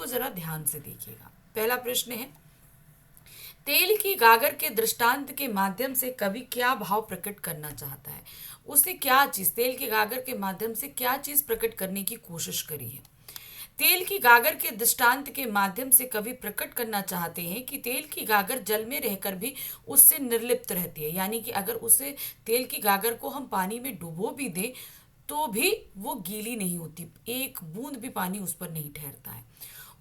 जरा ध्यान से देखिएगा। पहला प्रश्न है, तेल की गागर के दृष्टांत के माध्यम से कवि क्या भाव प्रकट करना चाहता है। उसने क्या चीज, तेल की गागर के माध्यम से क्या चीज प्रकट करने की कोशिश करी है। तेल की गागर के दृष्टांत के माध्यम से कवि प्रकट करना चाहते हैं कि तेल की गागर जल में रहकर भी उससे निर्लिप्त रहती है, यानी कि अगर उसे तेल की गागर को हम पानी में डुबो भी दें तो भी वो गीली नहीं होती, एक बूंद भी पानी उस पर नहीं ठहरता है,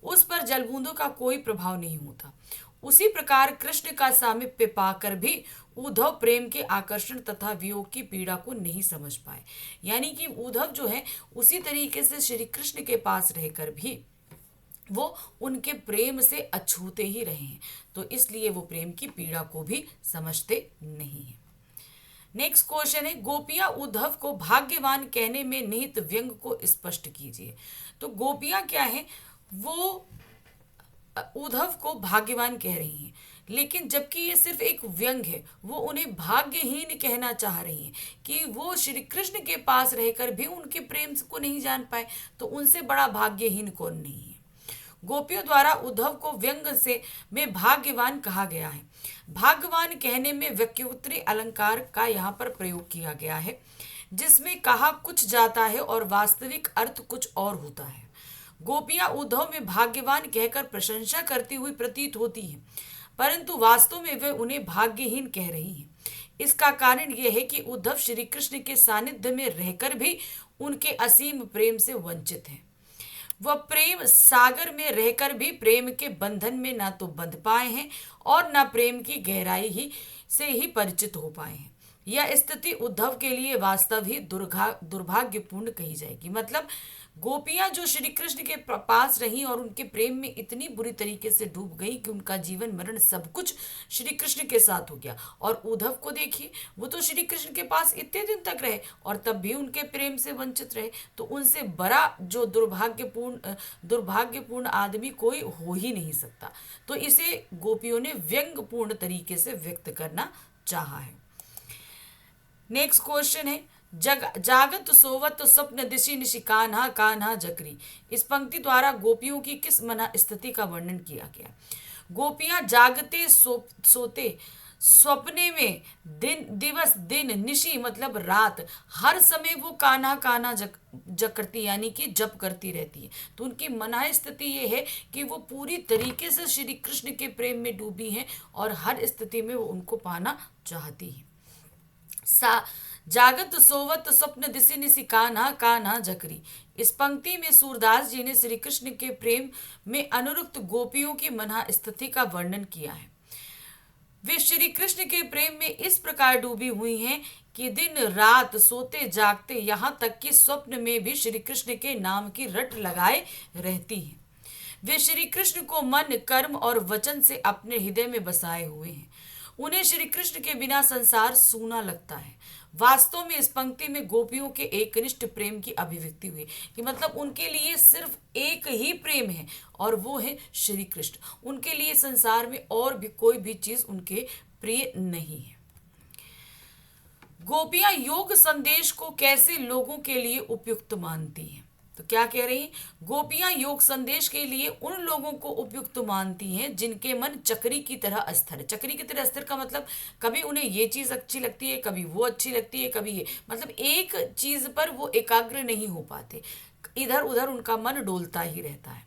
उस पर जल बूंदों का कोई प्रभाव नहीं होता। उसी प्रकार कृष्ण का सामीप्य पाकर भी उद्धव प्रेम के आकर्षण तथा वियोग की पीड़ा को नहीं समझ पाए, यानी कि उद्धव जो है उसी तरीके से श्री कृष्ण के पास रहकर भी वो उनके प्रेम से अछूते ही रहे हैं, तो इसलिए वो प्रेम की पीड़ा को भी समझते नहीं है। नेक्स्ट क्वेश्चन है, गोपियां उद्धव को भाग्यवान कहने में निहित व्यंग को स्पष्ट कीजिए। तो गोपियां क्या है, वो उद्धव को भाग्यवान कह रही हैं, लेकिन जबकि ये सिर्फ एक व्यंग है, वो उन्हें भाग्यहीन कहना चाह रही हैं कि वो श्री कृष्ण के पास रहकर भी उनके प्रेम को नहीं जान पाए, तो उनसे बड़ा भाग्यहीन कौन नहीं है। गोपियों द्वारा उद्धव को व्यंग से में भाग्यवान कहा गया है। भाग्यवान कहने में व्यक्योत्तरी अलंकार का यहाँ पर प्रयोग किया गया है, जिसमें कहा कुछ जाता है और वास्तविक अर्थ कुछ और होता है। गोपियां उद्धव में भाग्यवान कहकर प्रशंसा करती हुई प्रतीत होती हैं, परंतु वास्तव में वे उन्हें भाग्यहीन कह रही हैं। इसका कारण यह है कि उद्धव श्री कृष्ण के सानिध्य में रहकर भी उनके असीम प्रेम से वंचित हैं। वह प्रेम सागर में रहकर भी प्रेम के बंधन में ना तो बंध पाए हैं और ना प्रेम की गहराई ही से ही परिचित हो पाए हैं। यह स्थिति उद्धव के लिए वास्तव ही दुर्भाग्यपूर्ण कही जाएगी। मतलब गोपियां जो श्री कृष्ण के पास रहीं और उनके प्रेम में इतनी बुरी तरीके से डूब गई कि उनका जीवन मरण सब कुछ श्री कृष्ण के साथ हो गया। और उद्धव को देखिए, वो तो श्री कृष्ण के पास इतने दिन तक रहे और तब भी उनके प्रेम से वंचित रहे, तो उनसे बड़ा जो दुर्भाग्यपूर्ण आदमी कोई हो ही नहीं सकता। तो इसे गोपियों ने व्यंग्यपूर्ण तरीके से व्यक्त करना चाहा है। नेक्स्ट क्वेश्चन है, जागत सोवत स्वप्न दिशि निशि कान्हा कान्हा जकरी। इस पंक्ति द्वारा गोपियों की किस मन स्थिति का वर्णन किया गया। गोपियां जागते सोते स्वप्ने में दिवस दिन निशि मतलब रात हर समय वो कान्हा कान्हा जकरती यानी कि जप करती रहती है। तो उनकी मना स्थिति ये है कि वो पूरी तरीके से श्री कृष्ण के प्रेम में डूबी हैं और हर स्थिति में वो उनको पाना चाहती है। जागत सोवत स्वप्न दिशि निशि कान्हा कान्हा जकरी। इस पंक्ति में सूरदास जी ने श्री कृष्ण के प्रेम में अनुरक्त गोपियों की मना स्थिति का वर्णन किया है। वे श्री कृष्ण के प्रेम में इस प्रकार डूबी हुई हैं कि दिन रात सोते जागते यहाँ तक कि स्वप्न में भी श्री कृष्ण के नाम की रट लगाए रहती हैं। वे श्री कृष्ण को मन कर्म और वचन से अपने हृदय में बसाए हुए हैं। उन्हें श्री कृष्ण के बिना संसार सूना लगता है। वास्तव में इस पंक्ति में गोपियों के एकनिष्ठ प्रेम की अभिव्यक्ति हुई कि मतलब उनके लिए सिर्फ एक ही प्रेम है और वो है श्री कृष्ण। उनके लिए संसार में और भी कोई भी चीज उनके प्रिय नहीं है। गोपियां योग संदेश को कैसे लोगों के लिए उपयुक्त मानती हैं। तो क्या कह रही हैं, गोपियां योग संदेश के लिए उन लोगों को उपयुक्त मानती हैं जिनके मन चक्री की तरह अस्थिर है। चक्री की तरह अस्थिर का मतलब कभी उन्हें ये चीज अच्छी लगती है, कभी वो अच्छी लगती है, कभी ये, मतलब एक चीज पर वो एकाग्र नहीं हो पाते, इधर उधर उनका मन डोलता ही रहता है।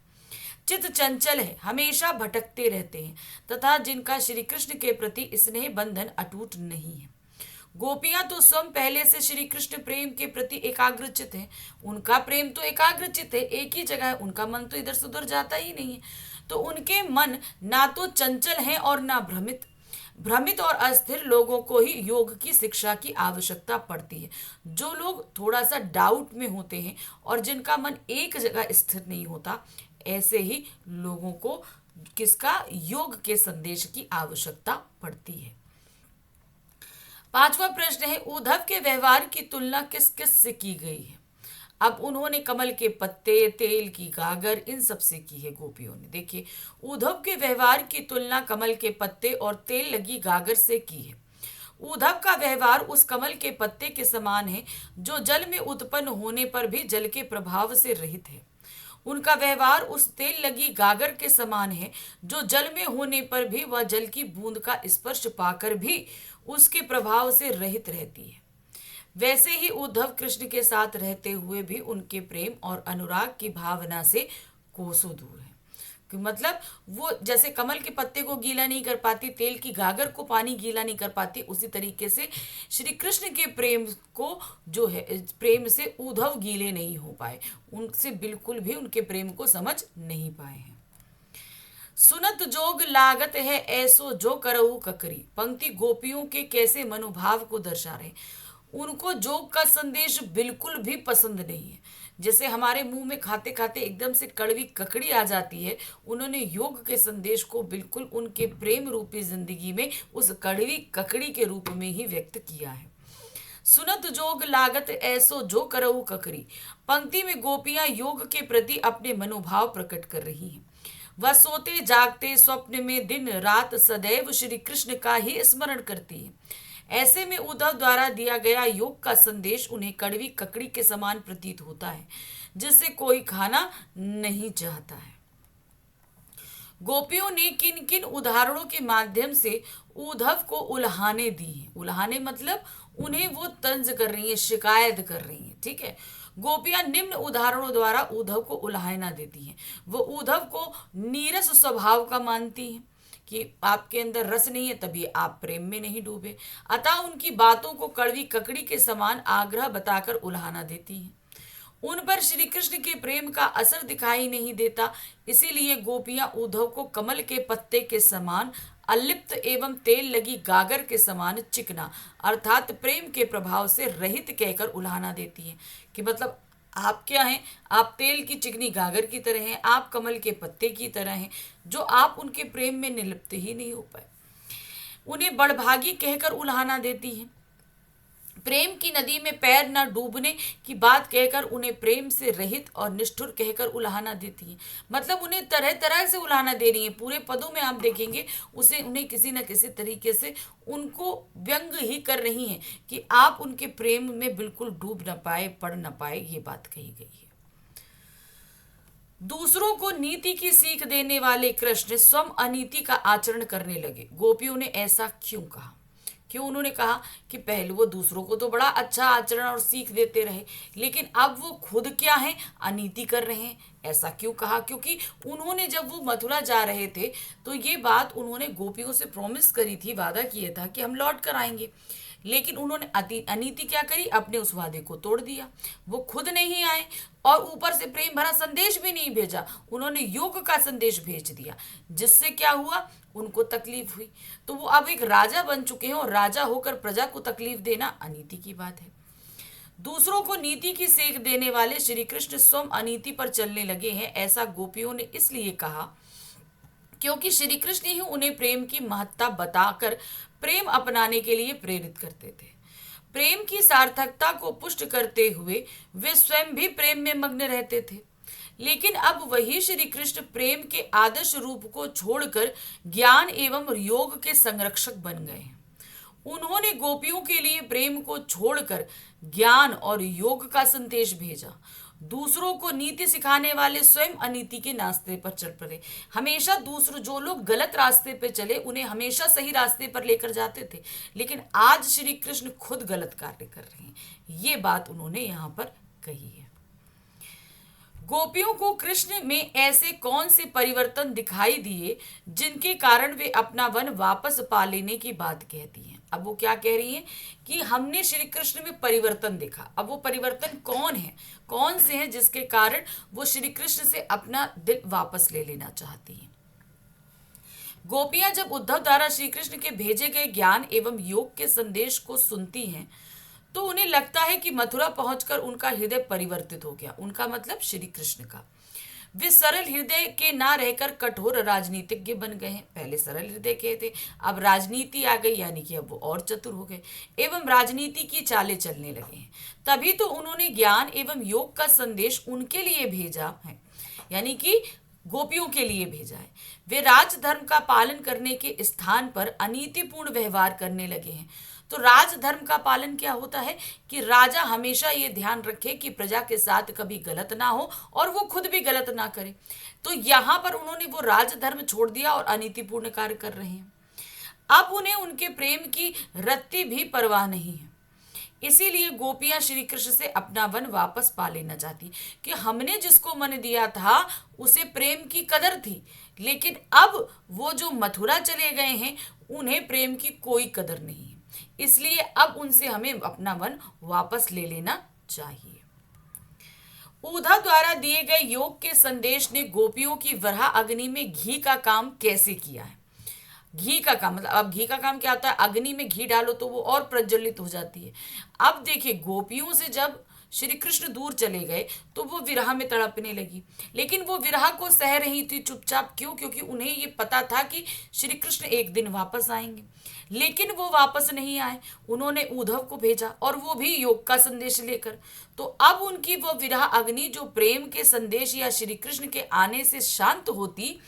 चित्त चंचल है, हमेशा भटकते रहते हैं तथा जिनका श्री कृष्ण के प्रति स्नेह बंधन अटूट नहीं है। गोपियां तो स्वयं पहले से श्री कृष्ण प्रेम के प्रति एकाग्रचित हैं। उनका प्रेम तो एकाग्रचित है, एक ही जगह है, उनका मन तो इधर से उधर जाता ही नहीं है। तो उनके मन ना तो चंचल हैं और ना भ्रमित और अस्थिर लोगों को ही योग की शिक्षा की आवश्यकता पड़ती है। जो लोग थोड़ा सा डाउट में होते हैं और जिनका मन एक जगह स्थिर नहीं होता, ऐसे ही लोगों को किसका, योग के संदेश की आवश्यकता पड़ती है। पांचवा प्रश्न है, उद्धव के व्यवहार की तुलना किस किस से की गई है। अब उन्होंने कमल के पत्ते, तेल की गागर, इन सब से की है गोपियों ने। देखिए, उद्धव के व्यवहार की तुलना कमल के पत्ते और तेल लगी गागर से की है। उद्धव का व्यवहार उस कमल के पत्ते के समान है जो जल में उत्पन्न होने पर भी जल के प्रभाव से रहित है। उनका व्यवहार उस तेल लगी गागर के समान है जो जल में होने पर भी वह जल की बूंद का स्पर्श पाकर भी उसके प्रभाव से रहित रहती है। वैसे ही उद्धव कृष्ण के साथ रहते हुए भी उनके प्रेम और अनुराग की भावना से कोसों दूर है। कि मतलब वो जैसे कमल के पत्ते को गीला नहीं कर पाती, तेल की गागर को पानी गीला नहीं कर पाती, उसी तरीके से श्री कृष्ण के प्रेम को जो है, प्रेम से उद्धव गीले नहीं हो पाए, उनसे बिल्कुल भी उनके प्रेम को समझ नहीं पाए हैं। सुनत जोग लागत है ऐसो जो करऊ ककरी। पंक्ति गोपियों के कैसे मनोभाव को दर्शा रहे। उनको जोग का संदेश बिल्कुल भी पसंद नहीं है। जैसे हमारे मुंह में खाते खाते एकदम से कड़वी ककड़ी आ जाती है, उन्होंने योग के संदेश को बिल्कुल उनके प्रेम रूपी जिंदगी में उस कड़वी ककड़ी के रूप में ही व्यक्त किया है। सुनत जोग लागत ऐसो जो करऊ ककरी। पंक्ति में गोपियां योग के प्रति अपने मनोभाव प्रकट कर रही हैं। वह सोते जागते स्वप्न में दिन रात सदैव श्री कृष्ण का ही स्मरण करती है। ऐसे में उद्धव द्वारा दिया गया योग का संदेश उन्हें कड़वी ककड़ी के समान प्रतीत होता है, जिसे कोई खाना नहीं चाहता है। गोपियों ने किन किन उदाहरणों के माध्यम से उद्धव को उल्हाने दी हैं। उल्हाने मतलब उन्हें वो तंज कर रही हैं, शिकायत कर रही हैं। ठीक है, गोपियां निम्न उदाहरणों द्वारा उद्धव को उल्हाना देती हैं। वो उद्धव को नीरस स्वभाव का मानती हैं कि आपके अंदर रस नहीं है तभी आप प्रेम में नहीं डूबे, अतः उनकी बातों को कड़वी ककड़ी के समान आग्रह बताकर उल्हाना देती हैं। उन पर श्री कृष्ण के प्रेम का असर दिखाई नहीं देता, इसीलिए गोपियां उद्धव को कमल के पत्ते के समान अलिप्त एवं तेल लगी गागर के समान चिकना अर्थात प्रेम के प्रभाव से रहित कहकर उल्हाना देती हैं। कि मतलब आप क्या हैं, आप तेल की चिकनी गागर की तरह हैं, आप कमल के पत्ते की तरह हैं, जो आप उनके प्रेम में निलिप्त ही नहीं हो पाए। उन्हें बड़भागी कहकर उल्हाना देती हैं। प्रेम की नदी में पैर न डूबने की बात कहकर उन्हें प्रेम से रहित और निष्ठुर कहकर उल्हाना देती हैं। मतलब उन्हें तरह तरह से उल्हाना दे रही है। पूरे पदों में आप देखेंगे उसे उन्हें किसी न किसी तरीके से उनको व्यंग ही कर रही हैं कि आप उनके प्रेम में बिल्कुल डूब न पाए, पड़ न पाए, ये बात कही गई है। दूसरों को नीति की सीख देने वाले कृष्ण स्वयं अनीति का आचरण करने लगे। गोपियों ने ऐसा क्यों कहा? क्यों उन्होंने कहा कि पहले वो दूसरों को तो बड़ा अच्छा आचरण और सीख देते रहे, लेकिन अब वो खुद क्या है, अनीति कर रहे हैं। ऐसा क्यों कहा? क्योंकि उन्होंने जब वो मथुरा जा रहे थे तो ये बात उन्होंने गोपियों से प्रॉमिस करी थी, वादा किया था कि हम लौट कर आएंगे, लेकिन उन्होंने अनीति क्या करी, अपने उस वादे को तोड़ दिया। वो खुद नहीं आए और ऊपर से प्रेम भरा संदेश भी नहीं भेजा, उन्होंने योग का संदेश भेज दिया, जिससे क्या हुआ, उनको तकलीफ हुई। तो वो अब एक राजा बन चुके हैं और राजा होकर प्रजा को तकलीफ देना अनीति की बात है। दूसरों को नीति की सीख देने वाले श्री कृष्ण स्वयं अनीति पर चलने लगे हैं, ऐसा गोपियों ने इसलिए कहा क्योंकि श्री कृष्ण ही उन्हें प्रेम की महत्ता बताकर प्रेम अपनाने के लिए प्रेरित करते थे। प्रेम की सार्थकता को पुष्ट करते हुए वे स्वयं भी प्रेम में मग्न रहते थे। लेकिन अब वही श्री कृष्ण प्रेम के आदर्श रूप को छोड़कर ज्ञान एवं योग के संरक्षक बन गए हैं। उन्होंने गोपियों के लिए प्रेम को छोड़कर ज्ञान और योग का संदेश भेजा। दूसरों को नीति सिखाने वाले स्वयं अनीति के रास्ते पर चल पड़े। हमेशा दूसरों, जो लोग गलत रास्ते पे चले, उन्हें हमेशा सही रास्ते पर लेकर जाते थे, लेकिन आज श्री कृष्ण खुद गलत कार्य कर रहे हैं। ये बात उन्होंने यहाँ पर कही है। गोपियों को कृष्ण में ऐसे कौन से परिवर्तन दिखाई दिए जिनके कारण वे अपना वन वापस पा लेने की बात कहती हैं। अब वो क्या कह रही हैं कि हमने श्री कृष्ण में परिवर्तन देखा। अब वो परिवर्तन कौन है, कौन से हैं जिसके कारण वो श्री कृष्ण से अपना दिल वापस ले लेना चाहती हैं। गोपियां जब उद्धव द्वारा श्री कृष्ण के भेजे गए ज्ञान एवं योग के संदेश को सुनती हैं तो उन्हें लगता है कि मथुरा पहुंचकर उनका हृदय परिवर्तित हो गया। उनका मतलब श्री कृष्ण का। वे सरल हृदय के ना रहकर कठोर राजनीतिज्ञ बन गए हैं। पहले सरल हृदय के थे, अब राजनीति आ गई, यानी कि अब वो और चतुर हो गए एवं राजनीति की चालें चलने लगे हैं। तभी तो उन्होंने ज्ञान एवं योग का संदेश उनके लिए भेजा है, यानी कि गोपियों के लिए भेजा है। वे राजधर्म का पालन करने के स्थान पर अनीतिपूर्ण व्यवहार करने लगे हैं। तो राजधर्म का पालन क्या होता है कि राजा हमेशा ये ध्यान रखे कि प्रजा के साथ कभी गलत ना हो और वो खुद भी गलत ना करे। तो यहाँ पर उन्होंने वो राजधर्म छोड़ दिया और अनीतिपूर्ण कार्य कर रहे हैं। अब उन्हें उनके प्रेम की रत्ती भी परवाह नहीं है। इसीलिए गोपियां श्री कृष्ण से अपना वन वापस पा लेना चाहती कि हमने जिसको मन दिया था उसे प्रेम की कदर थी, लेकिन अब वो जो मथुरा चले गए हैं उन्हें प्रेम की कोई कदर नहीं है। इसलिए अब उनसे हमें अपना वन वापस ले लेना चाहिए। उद्धव द्वारा दिए गए योग के संदेश ने गोपियों की वराह अग्नि में घी का काम कैसे किया है? घी का काम मतलब, अब घी का काम क्या होता है? अग्नि में घी डालो तो वो और प्रज्वलित हो जाती है। अब देखिए, गोपियों से जब श्री कृष्ण दूर चले गए तो वो विरह में तड़पने लगी, लेकिन वो विरह को सह रही थी चुपचाप। क्यों? क्योंकि उन्हें ये पता था कि श्री कृष्ण एक दिन वापस आएंगे, लेकिन वो वापस नहीं आए। उन्होंने उद्धव को भेजा और वो भी योग का संदेश लेकर। तो अब उनकी वो विरह अग्नि जो प्रेम के संदेश या श्री कृष्ण के आने से शांत होती,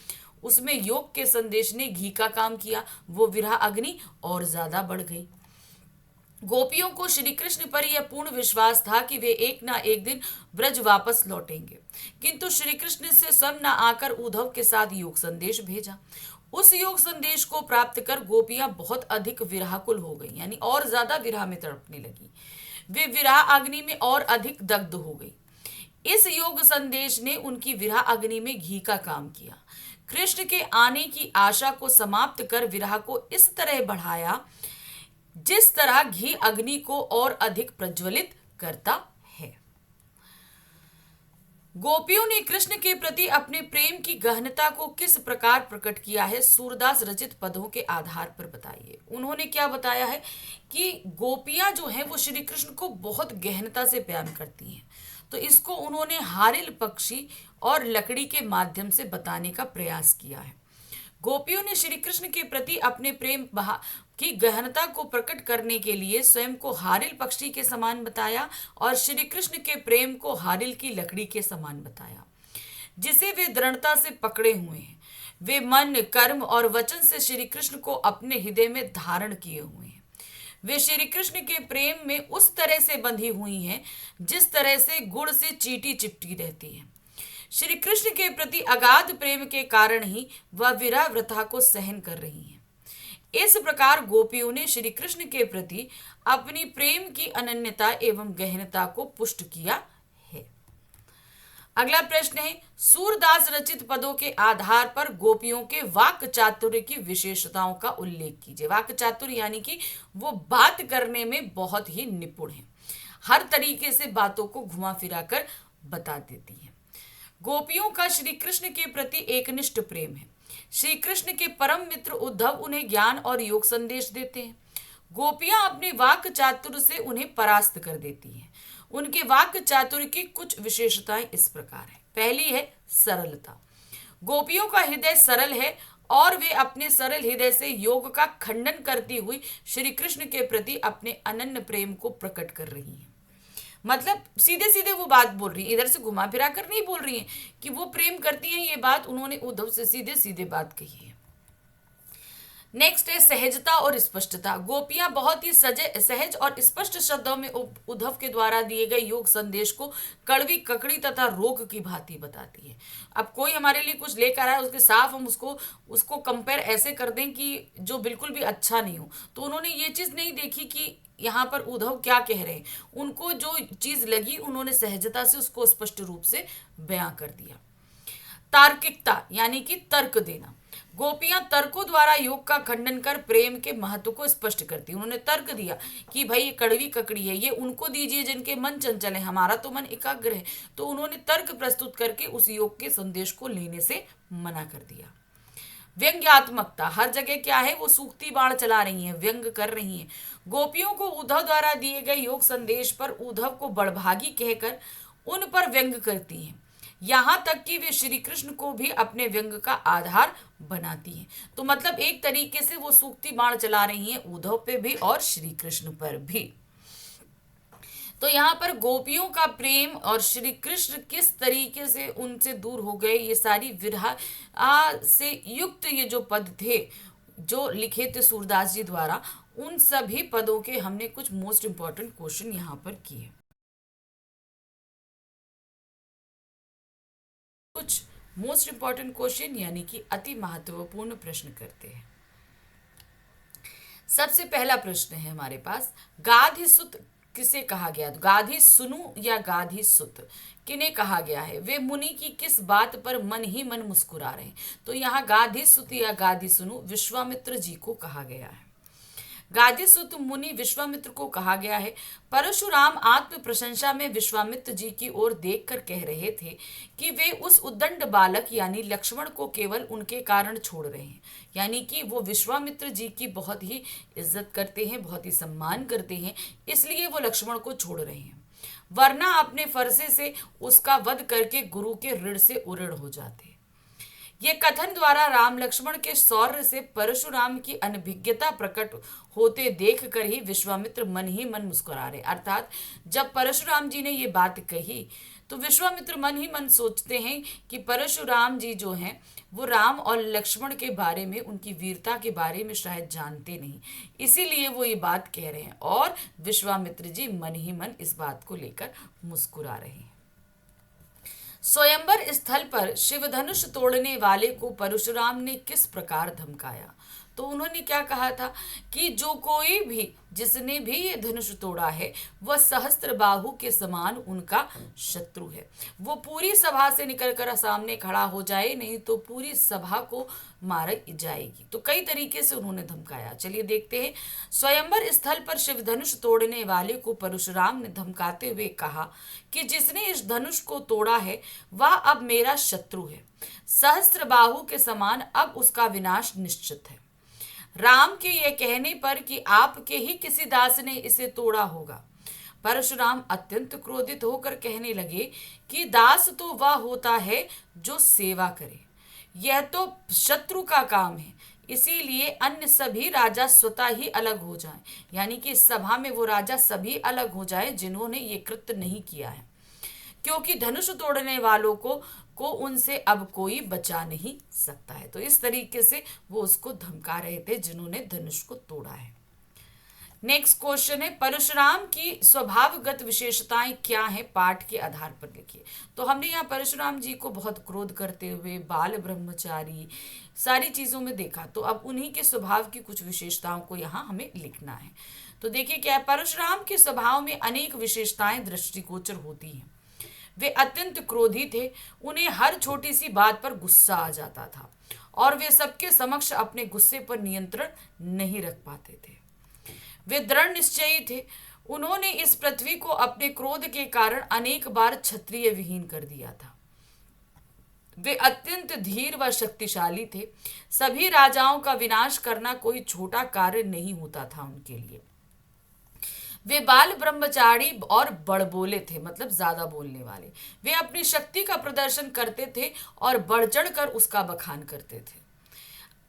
उसमें योग के संदेश ने घी का काम किया। वो विरह अग्नि और ज्यादा बढ़ गई। गोपियों को श्री कृष्ण पर यह पूर्ण विश्वास था कि वे एक ना एक दिन ब्रज वापस लौटेंगे, किंतु श्री कृष्ण से सब न आकर उद्धव के साथ योग संदेश भेजा। उस योग संदेश को प्राप्त कर गोपियां बहुत अधिक विरहाकुल हो गई, यानी और ज्यादा विरह में तड़पने लगी। वे विरह अग्नि में और अधिक दग्ध हो गई। इस योग संदेश ने उनकी विरह अग्नि में घी का काम किया। कृष्ण के आने की आशा को समाप्त कर विरह को इस तरह बढ़ाया जिस तरह घी अग्नि को और अधिक प्रज्वलित करता है। गोपियों ने कृष्ण के प्रति अपने प्रेम की गहनता को किस प्रकार प्रकट किया है? सूरदास रचित पदों के आधार पर बताइए। उन्होंने क्या बताया है कि गोपियां जो हैं वो श्री कृष्ण को बहुत गहनता से प्यार करती हैं। तो इसको उन्होंने हारिल पक्षी और लकड़ी के माध्यम से बताने का प्रयास किया है। गोपियों ने श्री कृष्ण के प्रति अपने प्रेम की गहनता को प्रकट करने के लिए स्वयं को हारिल पक्षी के समान बताया और श्री कृष्ण के प्रेम को हारिल की लकड़ी के समान बताया, जिसे वे दृढ़ता से पकड़े हुए हैं। वे मन, कर्म और वचन से श्री कृष्ण को अपने हृदय में धारण किए हुए हैं। वे श्री कृष्ण के प्रेम में उस तरह से बंधी हुई हैं जिस तरह से गुड़ से चींटी चिपटी रहती है। श्री कृष्ण के प्रति अगाध प्रेम के कारण ही वह विरह वृथा को सहन कर रही हैं। इस प्रकार गोपियों ने श्री कृष्ण के प्रति अपनी प्रेम की अनन्यता एवं गहनता को पुष्ट किया है। अगला प्रश्न है, सूरदास रचित पदों के आधार पर गोपियों के वाक् चातुर्य की विशेषताओं का उल्लेख कीजिए। वाक् चातुर्य यानी कि वो बात करने में बहुत ही निपुण है, हर तरीके से बातों को घुमा फिरा कर बता देती है। गोपियों का श्री कृष्ण के प्रति एकनिष्ठ प्रेम है। श्री कृष्ण के परम मित्र उद्धव उन्हें ज्ञान और योग संदेश देते हैं। गोपियां अपने वाक् चातुर्य से उन्हें परास्त कर देती हैं। उनके वाक् चातुर्य की कुछ विशेषताएं इस प्रकार है। पहली है सरलता। गोपियों का हृदय सरल है और वे अपने सरल हृदय से योग का खंडन करती हुई श्री कृष्ण के प्रति अपने अनन्य प्रेम को प्रकट कर रही हैं। मतलब सीधे सीधे वो बात बोल रही है, इधर से घुमा फिरा कर नहीं बोल रही है कि वो प्रेम करती हैं। ये बात उन्होंने उद्धव से सीधे सीधे बात कही है। नेक्स्ट है सहजता और स्पष्टता। गोपियां बहुत ही सहज और स्पष्ट शब्दों में उद्धव के द्वारा दिए गए योग संदेश को कड़वी, ककड़ी तथा रोग की भांति बताती है। अब कोई हमारे लिए कुछ लेकर आए, उसके साफ हम उसको कंपेयर ऐसे कर दें कि जो बिल्कुल भी अच्छा नहीं हो। तो उन्होंने ये चीज़ नहीं देखी कि यहाँ पर उद्धव क्या कह रहे हैं। उनको जो चीज़ लगी उन्होंने सहजता से उसको स्पष्ट रूप से बयां कर दिया। तार्किकता यानी कि तर्क देना। गोपियां तर्कों द्वारा योग का खंडन कर प्रेम के महत्व को स्पष्ट करती। उन्होंने तर्क दिया कि भाई ये कड़वी ककड़ी है, ये उनको दीजिए जिनके मन चंचल है, हमारा तो मन एकाग्र है। तो उन्होंने तर्क प्रस्तुत करके उस योग के संदेश को लेने से मना कर दिया। व्यंग्यात्मकता। हर जगह क्या है, वो सूक्ति बाण चला रही हैं, व्यंग कर रही हैं। गोपियों को उद्धव द्वारा दिए गए योग संदेश पर उद्धव को बड़भागी कहकर उन पर व्यंग करती हैं। यहाँ तक कि वे श्री कृष्ण को भी अपने व्यंग का आधार बनाती हैं। तो मतलब एक तरीके से वो सूक्ति बाण चला रही हैं उद्धव पे भी और श्री कृष्ण पर भी। तो यहाँ पर गोपियों का प्रेम और श्री कृष्ण किस तरीके से उनसे दूर हो गए, ये सारी विरह से युक्त ये जो पद थे जो लिखे थे सूरदास जी द्वारा, उन सभी पदों के हमने कुछ मोस्ट इंपॉर्टेंट क्वेश्चन यहाँ पर किए। कुछ मोस्ट इंपॉर्टेंट क्वेश्चन यानी कि अति महत्वपूर्ण प्रश्न करते हैं। सबसे पहला प्रश्न है हमारे पास, गाधी सुत किसे कहा गया? गाधी सुनु या गाधी सुत किन्हें कहा गया है? वे मुनि की किस बात पर मन ही मन मुस्कुरा रहे हैं? तो यहाँ गाधी सुत या गाधी सुनु विश्वामित्र जी को कहा गया है। गाधी सुत मुनि विश्वामित्र को कहा गया है। परशुराम आत्म प्रशंसा में विश्वामित्र जी की ओर देखकर कह रहे थे कि वे उस उद्दंड बालक यानी लक्ष्मण को केवल उनके कारण छोड़ रहे हैं, यानी कि वो विश्वामित्र जी की बहुत ही इज्जत करते हैं, बहुत ही सम्मान करते हैं, इसलिए वो लक्ष्मण को छोड़ रहे हैं, वरना अपने फरसे से उसका वध करके गुरु के ऋण से उऋण हो जाते। ये कथन द्वारा राम लक्ष्मण के शौर्य से परशुराम की अनभिज्ञता प्रकट होते देख कर ही विश्वामित्र मन ही मन मुस्कुरा रहे। अर्थात जब परशुराम जी ने ये बात कही तो विश्वामित्र मन ही मन सोचते हैं कि परशुराम जी जो हैं वो राम और लक्ष्मण के बारे में, उनकी वीरता के बारे में शायद जानते नहीं, इसीलिए वो ये बात कह रहे हैं, और विश्वामित्र जी मन ही मन इस बात को लेकर मुस्कुरा रहे हैं। स्वयंवर स्थल पर शिवधनुष तोड़ने वाले को परशुराम ने किस प्रकार धमकाया? तो उन्होंने क्या कहा था कि जो कोई भी, जिसने भी ये धनुष तोड़ा है वह सहस्त्र बाहु के समान उनका शत्रु है। वो पूरी सभा से निकलकर सामने खड़ा हो जाए, नहीं तो पूरी सभा को मार जाएगी। तो कई तरीके से उन्होंने धमकाया। चलिए देखते हैं। स्वयंवर स्थल पर शिवधनुष तोड़ने वाले को परशुराम ने धमकाते हुए कहा कि जिसने इस धनुष को तोड़ा है वह अब मेरा शत्रु है, सहस्त्र बाहु के समान अब उसका विनाश निश्चित है। राम के ये कहने पर कि आपके ही किसी दास ने इसे तोड़ा होगा, परशुराम अत्यंत क्रोधित होकर कहने लगे कि दास तो वह होता है जो सेवा करे, यह तो शत्रु का काम है, इसीलिए अन्य सभी राजा स्वतः ही अलग हो जाएं, यानी कि इस सभा में वो राजा सभी अलग हो जाएं जिन्होंने ये कृत्य नहीं किया है, क्योंकि धनुष तोड़ने वालों को उनसे अब कोई बचा नहीं सकता है। तो इस तरीके से वो उसको धमका रहे थे जिन्होंने धनुष को तोड़ा है। नेक्स्ट क्वेश्चन है, परशुराम की स्वभावगत विशेषताएं क्या हैं, पाठ के आधार पर लिखिए। तो हमने यहाँ परशुराम जी को बहुत क्रोध करते हुए, बाल ब्रह्मचारी, सारी चीजों में देखा, तो अब उन्हीं के स्वभाव की कुछ विशेषताओं को यहाँ हमें लिखना है। तो देखिए क्या है, परशुराम के स्वभाव में अनेक विशेषताएं दृष्टिगोचर होती हैं। वे अत्यंत क्रोधी थे, उन्हें हर छोटी सी बात पर गुस्सा आ जाता था और वे सबके समक्ष अपने गुस्से पर नियंत्रण नहीं रख पाते थे। वे दृढ़ निश्चयी थे, उन्होंने इस पृथ्वी को अपने क्रोध के कारण अनेक बार क्षत्रिय विहीन कर दिया था। वे अत्यंत धीर व शक्तिशाली थे, सभी राजाओं का विनाश करना कोई छोटा कार्य नहीं होता था उनके लिए। वे बाल ब्रह्मचारी और बड़बोले थे, मतलब ज्यादा बोलने वाले। वे अपनी शक्ति का प्रदर्शन करते थे और बढ़ चढ़ कर उसका बखान करते थे।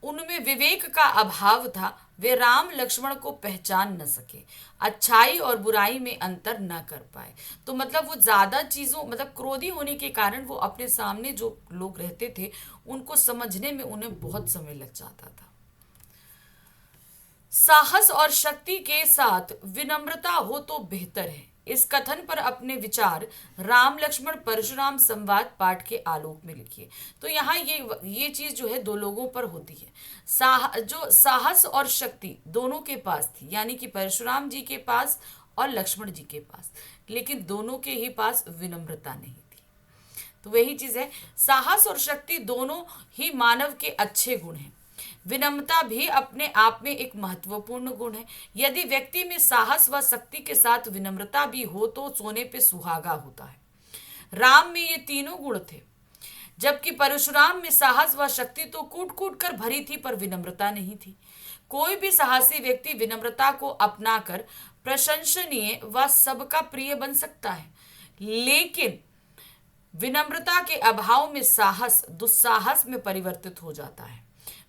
उनमें विवेक का अभाव था, वे राम लक्ष्मण को पहचान न सके, अच्छाई और बुराई में अंतर न कर पाए। तो मतलब वो ज्यादा चीजों, मतलब क्रोधी होने के कारण वो अपने सामने जो लोग रहते थे उनको समझने में उन्हें बहुत समय लग जाता था। साहस और शक्ति के साथ विनम्रता हो तो बेहतर है। इस कथन पर अपने विचार राम लक्ष्मण परशुराम संवाद पाठ के आलोक में लिखिए। तो यहाँ ये चीज जो है दो लोगों पर होती है। जो साहस और शक्ति दोनों के पास थी, यानी कि परशुराम जी के पास और लक्ष्मण जी के पास, लेकिन दोनों के ही पास विनम्रता नहीं थी। तो वही चीज है, साहस और शक्ति दोनों ही मानव के अच्छे गुण हैं। विनम्रता भी अपने आप में एक महत्वपूर्ण गुण है। यदि व्यक्ति में साहस व शक्ति के साथ विनम्रता भी हो तो सोने पे सुहागा होता है। राम में ये तीनों गुण थे, जबकि परशुराम में साहस व शक्ति तो कूट कूट कर भरी थी पर विनम्रता नहीं थी। कोई भी साहसी व्यक्ति विनम्रता को अपनाकर प्रशंसनीय व सबका प्रिय बन सकता है, लेकिन विनम्रता के अभाव में साहस दुस्साहस में परिवर्तित हो जाता है।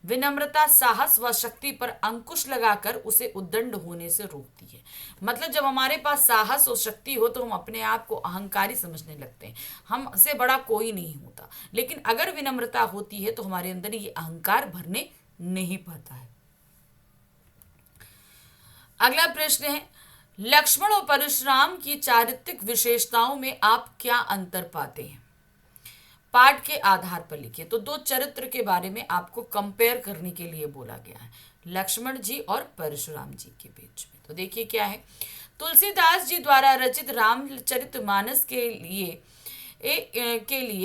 विनम्रता साहस व शक्ति पर अंकुश लगाकर उसे उद्दंड होने से रोकती है। मतलब जब हमारे पास साहस और शक्ति हो तो हम अपने आप को अहंकारी समझने लगते हैं, हमसे बड़ा कोई नहीं होता। लेकिन अगर विनम्रता होती है तो हमारे अंदर ये अहंकार भरने नहीं पाता है। अगला प्रश्न है, लक्ष्मण और परशुराम की चारित्रिक विशेषताओं में आप क्या अंतर पाते हैं? पाठ के आधार पर लिखिए। तो दो चरित्र के बारे में आपको कंपेयर करने के लिए बोला गया है, लक्ष्मण जी और परशुराम जी के बीच में। तो देखिए क्या है, तुलसीदास जी द्वारा रचित रामचरितमानस के लिए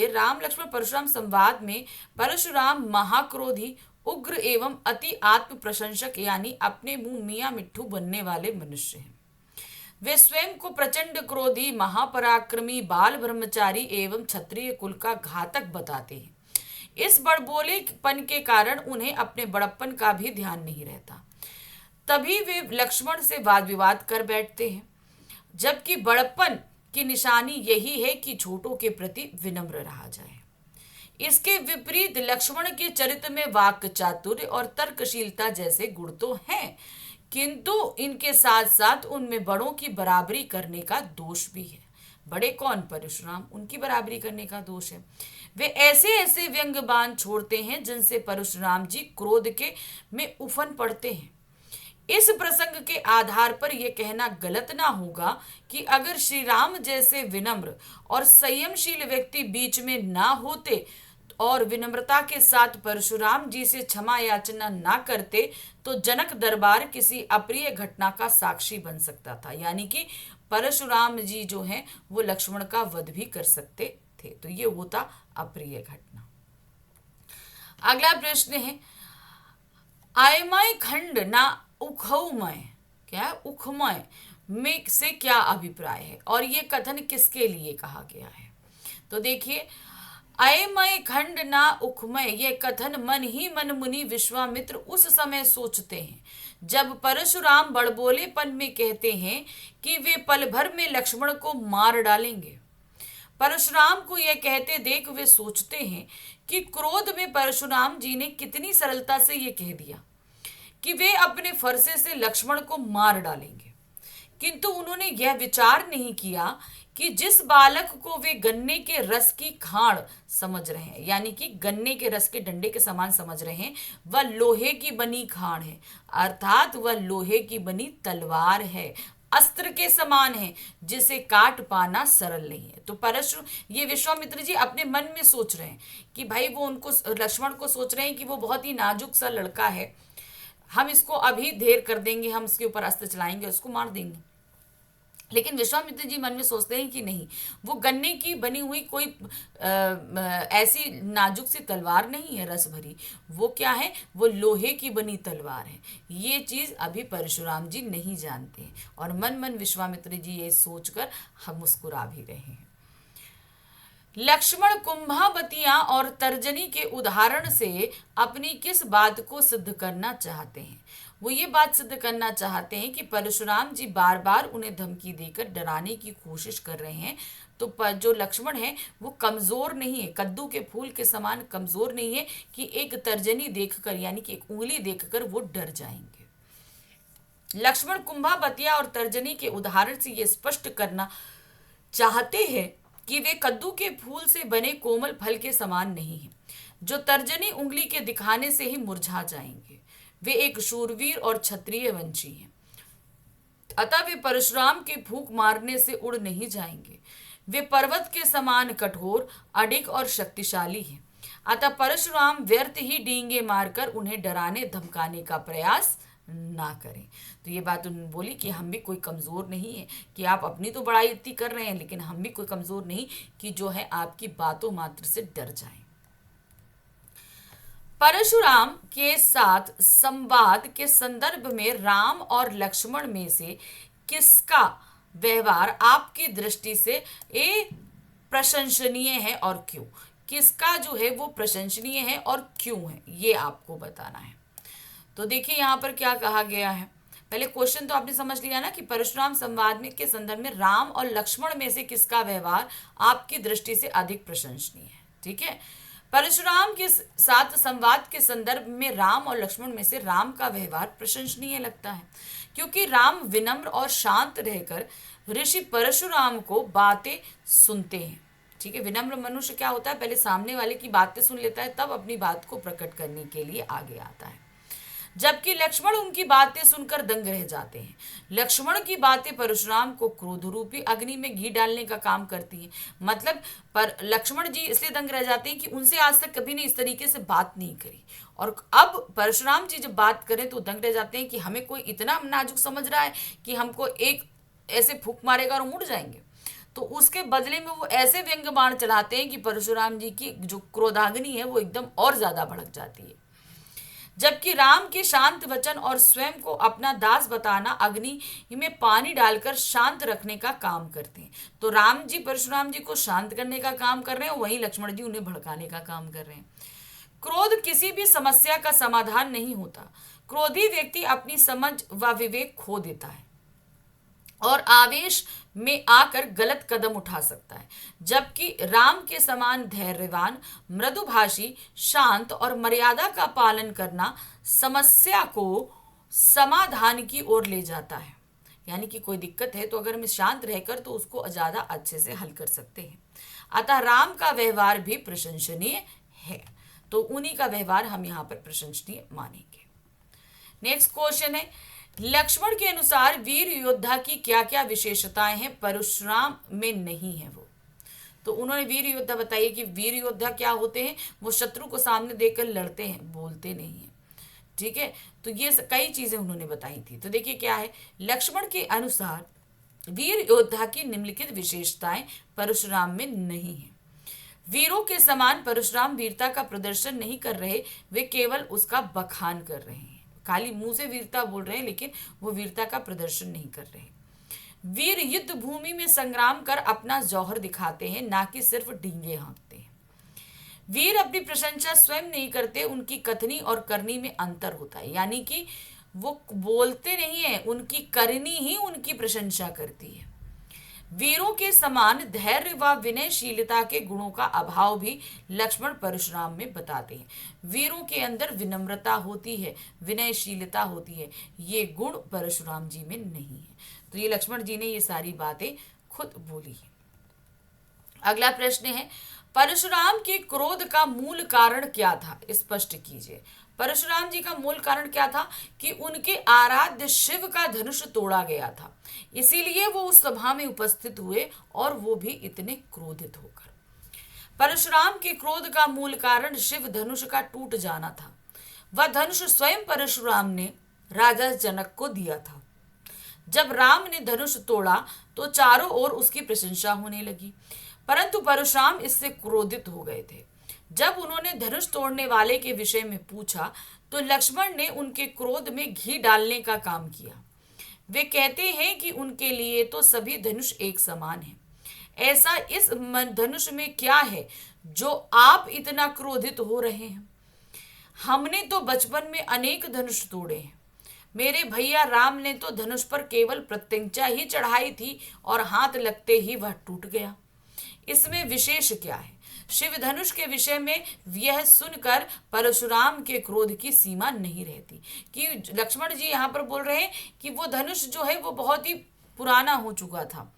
राम लक्ष्मण परशुराम संवाद में परशुराम महाक्रोधी, उग्र एवं अति आत्म प्रशंसक यानी अपने मुंह मियाँ मिट्ठू बनने वाले मनुष्य हैं। वे स्वयं को प्रचंड क्रोधी, महापराक्रमी, बाल ब्रह्मचारी एवं क्षत्रिय कुल का घातक बताते हैं। इस बड़बोलेपन के कारण उन्हें अपने बड़प्पन का भी ध्यान नहीं रहता। तभी वे लक्ष्मण से वाद विवाद कर बैठते हैं, जबकि बड़प्पन की निशानी यही है कि छोटों के प्रति विनम्र रहा जाए। इसके विपरीत लक्ष्मण के चरित्र में वाक् चातुर्य और तर्कशीलता जैसे गुण तो हैं, किंतु इनके साथ साथ उनमें बड़ों की बराबरी करने का दोष भी है। बड़े कौन? परशुराम, उनकी बराबरी करने का दोष है। वे ऐसे ऐसे व्यंग बाण छोड़ते हैं जिनसे परशुराम जी क्रोध के में उफन पड़ते हैं। इस प्रसंग के आधार पर यह कहना गलत ना होगा कि अगर श्री राम जैसे विनम्र और संयमशील व्यक्ति बीच में ना होते और विनम्रता के साथ परशुराम जी से क्षमा याचना ना करते तो जनक दरबार किसी अप्रिय घटना का साक्षी बन सकता था, यानी कि परशुराम जी जो हैं वो लक्ष्मण का वध भी कर सकते थे। तो ये होता अप्रिय घटना। अगला प्रश्न है, आयमय खंड ना उखमय, क्या है उखमय में से क्या अभिप्राय है और ये कथन किसके लिए कहा गया है? तो देखिए, अयमय खंड ना उखमय, ये कथन मन ही मन मुनि विश्वामित्र उस समय सोचते हैं जब परशुराम बड़बोलेपन में कहते हैं कि वे पल भर में लक्ष्मण को मार डालेंगे। परशुराम को यह कहते देख वे सोचते हैं कि क्रोध में परशुराम जी ने कितनी सरलता से यह कह दिया कि वे अपने फरसे से लक्ष्मण को मार डालेंगे, किंतु उन्होंने यह विचार नहीं किया कि जिस बालक को वे गन्ने के रस की खाड़ समझ रहे हैं, यानी कि गन्ने के रस के डंडे के समान समझ रहे हैं, वह लोहे की बनी खाड़ है, अर्थात वह लोहे की बनी तलवार है, अस्त्र के समान है, जिसे काट पाना सरल नहीं है। तो परशु ये विश्वामित्र जी अपने मन में सोच रहे हैं कि भाई वो उनको लक्ष्मण को सोच रहे हैं कि वो बहुत ही नाजुक सा लड़का है, हम इसको अभी ढेर कर देंगे, हम इसके ऊपर अस्त्र चलाएंगे, उसको मार देंगे। लेकिन विश्वामित्र जी मन में सोचते हैं कि नहीं, वो गन्ने की बनी हुई कोई ऐसी नाजुक सी तलवार नहीं है रस भरी, वो क्या है, वो लोहे की बनी तलवार है। ये चीज अभी परशुराम जी नहीं जानते हैं और मन मन विश्वामित्र जी ये सोचकर हम मुस्कुरा भी रहे हैं। लक्ष्मण कुंभावतियां और तर्जनी के उदाहरण से अपनी किस बात को सिद्ध करना चाहते हैं? वो ये बात सिद्ध करना चाहते हैं कि परशुराम जी बार बार उन्हें धमकी देकर डराने की कोशिश कर रहे हैं, तो जो लक्ष्मण है वो कमजोर नहीं है, कद्दू के फूल के समान कमजोर नहीं है कि एक तर्जनी देखकर यानी कि एक उंगली देखकर वो डर जाएंगे। लक्ष्मण कुंभावतिया और तर्जनी के उदाहरण से ये स्पष्ट करना चाहते हैं कि वे कद्दू के फूल से बने कोमल फल के समान नहीं हैं, जो तर्जनी उंगली के दिखाने से ही मुरझा जाएंगे। वे एक शूरवीर और क्षत्रिय वंशी हैं, अतः वे परशुराम के फूंक मारने से उड़ नहीं जाएंगे। वे पर्वत के समान कठोर, अडिग और शक्तिशाली हैं, अतः परशुराम व्यर्थ ही डींगे मारकर उन्हें डराने धमकाने का प्रयास ना करें। तो ये बात उन्होंने बोली कि हम भी कोई कमज़ोर नहीं है, कि आप अपनी तो बड़ाई इतनी कर रहे हैं लेकिन हम भी कोई कमज़ोर नहीं कि जो है आपकी बातों मात्र से डर जाएं। परशुराम के साथ संवाद के संदर्भ में राम और लक्ष्मण में से किसका व्यवहार आपकी दृष्टि से प्रशंसनीय है और क्यों? किसका जो है वो प्रशंसनीय है और क्यों है, ये आपको बताना है। तो देखिए यहाँ पर क्या कहा गया है। पहले क्वेश्चन तो आपने समझ लिया ना कि परशुराम संवाद में के संदर्भ में राम और लक्ष्मण में से किसका व्यवहार आपकी दृष्टि से अधिक प्रशंसनीय है। ठीक है, परशुराम के साथ संवाद के संदर्भ में राम और लक्ष्मण में से राम का व्यवहार प्रशंसनीय लगता है, क्योंकि राम विनम्र और शांत रहकर ऋषि परशुराम को बातें सुनते हैं। ठीक है, विनम्र मनुष्य क्या होता है, पहले सामने वाले की बातें सुन लेता है, तब अपनी बात को प्रकट करने के लिए आगे आता है। जबकि लक्ष्मण उनकी बातें सुनकर दंग रह जाते हैं। लक्ष्मण की बातें परशुराम को क्रोध रूपी अग्नि में घी डालने का काम करती हैं। मतलब पर लक्ष्मण जी इसलिए दंग रह जाते हैं कि उनसे आज तक कभी ने इस तरीके से बात नहीं करी, और अब परशुराम जी जब बात करें तो दंग रह जाते हैं कि हमें कोई इतना नाजुक समझ रहा है कि हमको एक ऐसे फूंक मारेगा और मुड़ जाएंगे। तो उसके बदले में वो ऐसे व्यंग बाण चलाते हैं कि परशुराम जी की जो क्रोधाग्नि है वो एकदम और ज्यादा भड़क जाती है। जबकि राम के शांत वचन और स्वयं को अपना दास बताना अग्नि में पानी डालकर शांत रखने का काम करते हैं। तो राम जी परशुराम जी को शांत करने का काम कर रहे हैं, वहीं लक्ष्मण जी उन्हें भड़काने का काम कर रहे हैं। क्रोध किसी भी समस्या का समाधान नहीं होता। क्रोधी व्यक्ति अपनी समझ व विवेक खो देता है और आवेश में आकर गलत कदम उठा सकता है। जबकि राम के समान धैर्यवान, मृदुभाषी, शांत और मर्यादा का पालन करना समस्या को समाधान की ओर ले जाता है। यानी कि कोई दिक्कत है तो अगर हम शांत रहकर तो उसको ज्यादा अच्छे से हल कर सकते हैं। अतः राम का व्यवहार भी प्रशंसनीय है, तो उन्हीं का व्यवहार हम यहाँ पर प्रशंसनीय मानेंगे। नेक्स्ट क्वेश्चन है, लक्ष्मण के अनुसार वीर योद्धा की क्या क्या विशेषताएं हैं परशुराम में नहीं है वो। तो उन्होंने वीर योद्धा बताइए कि वीर योद्धा क्या होते हैं। वो शत्रु को सामने देखकर लड़ते हैं, बोलते नहीं है। ठीक है, तो ये कई चीजें उन्होंने बताई थी। तो देखिए क्या है, लक्ष्मण के अनुसार वीर योद्धा की निम्नलिखित विशेषताएं परशुराम में नहीं है। वीरों के समान परशुराम वीरता का प्रदर्शन नहीं कर रहे, वे केवल उसका बखान कर रहे हैं। खाली मुंह से वीरता बोल रहे हैं लेकिन वो वीरता का प्रदर्शन नहीं कर रहे। वीर युद्ध भूमि में संग्राम कर अपना जौहर दिखाते हैं, ना कि सिर्फ डींगे हाँकते हैं। वीर अपनी प्रशंसा स्वयं नहीं करते, उनकी कथनी और करनी में अंतर होता है। यानी कि वो बोलते नहीं है, उनकी करनी ही उनकी प्रशंसा करती है। वीरों के समान धैर्य व विनयशीलता के गुणों का अभाव भी लक्ष्मण परशुराम में बताते हैं। वीरों के अंदर विनम्रता होती है, विनयशीलता होती है, ये गुण परशुराम जी में नहीं है। तो ये लक्ष्मण जी ने ये सारी बातें खुद बोली है। अगला प्रश्न है, परशुराम के क्रोध का मूल कारण क्या था, स्पष्ट कीजिए। परशुराम जी का मूल कारण क्या था कि उनके आराध्य शिव का धनुष तोड़ा गया था, इसीलिए वो उस सभा में उपस्थित हुए और वो भी इतने क्रोधित होकर। परशुराम के क्रोध का मूल कारण शिव धनुष का टूट जाना था। वह धनुष स्वयं परशुराम ने राजा जनक को दिया था। जब राम ने धनुष तोड़ा तो चारों ओर उसकी प्रशंसा होने लगी, परंतु परशुराम इससे क्रोधित हो गए थे। जब उन्होंने धनुष तोड़ने वाले के विषय में पूछा तो लक्ष्मण ने उनके क्रोध में घी डालने का काम किया। वे कहते हैं कि उनके लिए तो सभी धनुष एक समान हैं। ऐसा इस धनुष में क्या है जो आप इतना क्रोधित हो रहे हैं? हमने तो बचपन में अनेक धनुष तोड़े हैं। मेरे भैया राम ने तो धनुष पर केवल प्रत्यंचा ही चढ़ाई थी और हाथ लगते ही वह टूट गया। इसमें विशेष क्या है? शिव धनुष के विषय में यह सुनकर परशुराम के क्रोध की सीमा नहीं रहती कि लक्ष्मण जी यहाँ पर बोल रहे हैं कि वो धनुष जो है वो बहुत ही पुराना हो चुका था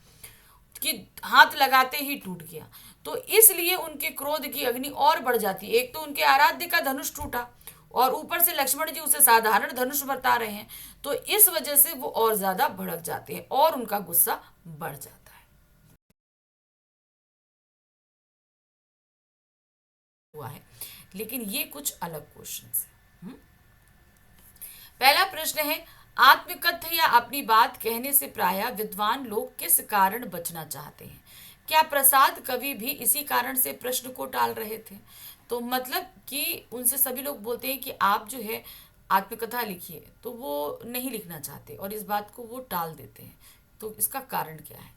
कि हाथ लगाते ही टूट गया। तो इसलिए उनके क्रोध की अग्नि और बढ़ जाती है। एक तो उनके आराध्य का धनुष टूटा और ऊपर से लक्ष्मण जी उसे साधारण धनुष बता रहे हैं, तो इस वजह से वो और ज्यादा भड़क जाते हैं और उनका गुस्सा बढ़ जाता है। हुआ है, लेकिन ये कुछ अलग क्वेश्चंस हैं। पहला प्रश्न है, आत्मकथ्य या अपनी बात कहने से प्रायः विद्वान लोग किस कारण बचना चाहते हैं? क्या प्रसाद कवि भी इसी कारण से प्रश्न को टाल रहे थे? तो मतलब कि उनसे सभी लोग बोलते हैं कि आप जो है आत्मकथा लिखिए, तो वो नहीं लिखना चाहते और इस बात को वो टाल देते हैं। तो इसका कारण क्या है?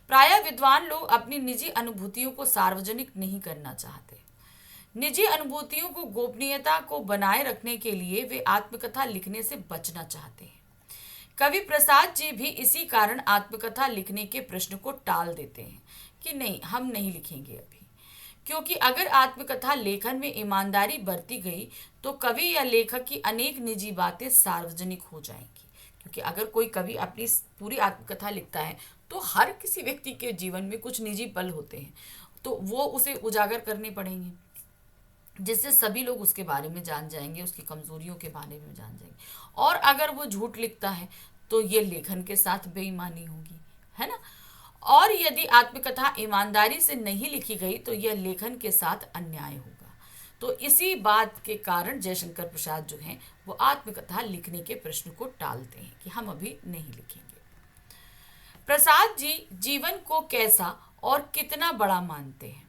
प्रायः विद्वान लोग अपनी निजी अनुभूतियों को सार्वजनिक नहीं करना चाहते। निजी अनुभूतियों को गोपनीयता को बनाए रखने के लिए वे आत्मकथा लिखने से बचना चाहते हैं। कवि प्रसाद जी भी इसी कारण आत्मकथा लिखने के प्रश्न को टाल देते हैं कि नहीं, हम नहीं लिखेंगे अभी, क्योंकि अगर आत्मकथा लेखन में ईमानदारी बरती गई तो कवि या लेखक की अनेक निजी बातें सार्वजनिक हो जाएंगी। क्योंकि अगर कोई कवि अपनी पूरी आत्मकथा लिखता है तो हर किसी व्यक्ति के जीवन में कुछ निजी पल होते हैं, तो वो उसे उजागर करने पड़ेंगे। जिससे सभी लोग उसके बारे में जान जाएंगे, उसकी कमजोरियों के बारे में जान जाएंगे। और अगर वो झूठ लिखता है तो ये लेखन के साथ बेईमानी होगी, है ना। और यदि आत्मकथा ईमानदारी से नहीं लिखी गई तो यह लेखन के साथ अन्याय होगा। तो इसी बात के कारण जयशंकर प्रसाद जो हैं वो आत्मकथा लिखने के प्रश्न को टालते हैं कि हम अभी नहीं लिखेंगे। प्रसाद जी जीवन को कैसा और कितना बड़ा मानते हैं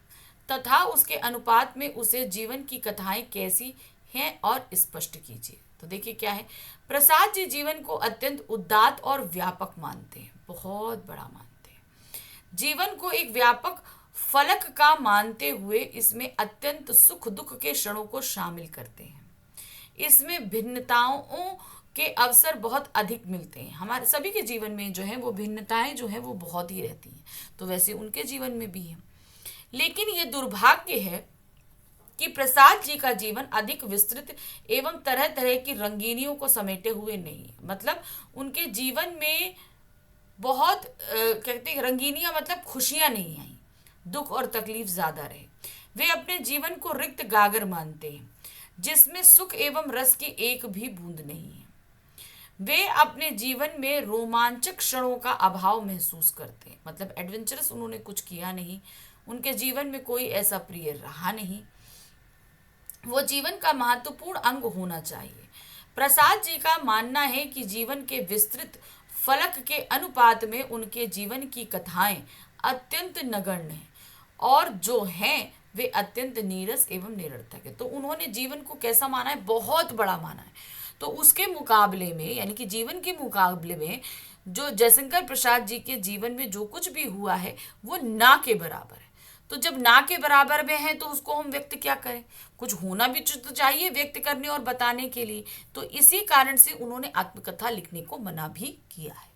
तथा उसके अनुपात में उसे जीवन की कथाएं कैसी हैं और स्पष्ट कीजिए। तो देखिए क्या है, प्रसाद जी जीवन को अत्यंत उदात्त और व्यापक मानते हैं, बहुत बड़ा मानते हैं। जीवन को एक व्यापक फलक का मानते हुए इसमें अत्यंत सुख दुख के क्षणों को शामिल करते हैं। इसमें भिन्नताओं के अवसर बहुत अधिक मिलते हैं। हमारे सभी के जीवन में जो है वो भिन्नताएं जो है वो बहुत ही रहती हैं, तो वैसे उनके जीवन में भी है। लेकिन ये दुर्भाग्य है कि प्रसाद जी का जीवन अधिक विस्तृत एवं तरह तरह की रंगीनियों को समेटे हुए नहीं है। मतलब उनके जीवन में बहुत कहते हैं रंगीनियां, मतलब खुशियां नहीं आई, दुख और तकलीफ ज्यादा रहे। वे अपने जीवन को रिक्त गागर मानते हैं जिसमें सुख एवं रस की एक भी बूंद नहीं है। वे अपने जीवन में रोमांचक क्षणों का अभाव महसूस करते हैं, मतलब एडवेंचरस उन्होंने कुछ किया नहीं, उनके जीवन में कोई ऐसा प्रिय रहा नहीं। वो जीवन का महत्वपूर्ण अंग होना चाहिए। प्रसाद जी का मानना है कि जीवन के विस्तृत फलक के अनुपात में उनके जीवन की कथाएं अत्यंत नगण्य हैं और जो हैं वे अत्यंत नीरस एवं निरर्थक है। तो उन्होंने जीवन को कैसा माना है, बहुत बड़ा माना है। तो उसके मुकाबले में यानी कि जीवन के मुकाबले में जो जयशंकर प्रसाद जी के जीवन में जो कुछ भी हुआ है वो ना के बराबर है। तो जब ना के बराबर में है तो उसको हम व्यक्त क्या करें, कुछ होना भी तो चाहिए व्यक्त करने और बताने के लिए। तो इसी कारण से उन्होंने आत्मकथा लिखने को मना भी किया है।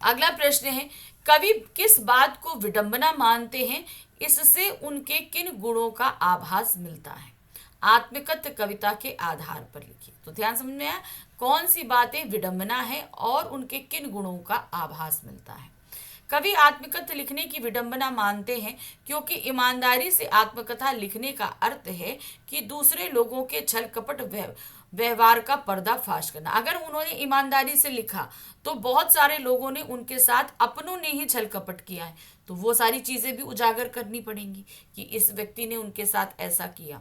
अगला प्रश्न है, कवि किस बात को विडंबना मानते हैं, इससे उनके किन गुणों का आभास मिलता है। आत्मकथ कविता के आधार पर लिखिए। तो ध्यान समझ में आया, कौन सी बातें विडंबना है और उनके किन गुणों का आभास मिलता है। कवि आत्मकथा लिखने की विडंबना मानते हैं क्योंकि ईमानदारी से आत्मकथा लिखने का अर्थ है कि दूसरे लोगों के छल कपट व्यवहार का पर्दाफाश करना। अगर उन्होंने ईमानदारी से लिखा तो बहुत सारे लोगों ने उनके साथ अपनों ने ही छल कपट किया है, तो वो सारी चीजें भी उजागर करनी पड़ेंगी कि इस व्यक्ति ने उनके साथ ऐसा किया।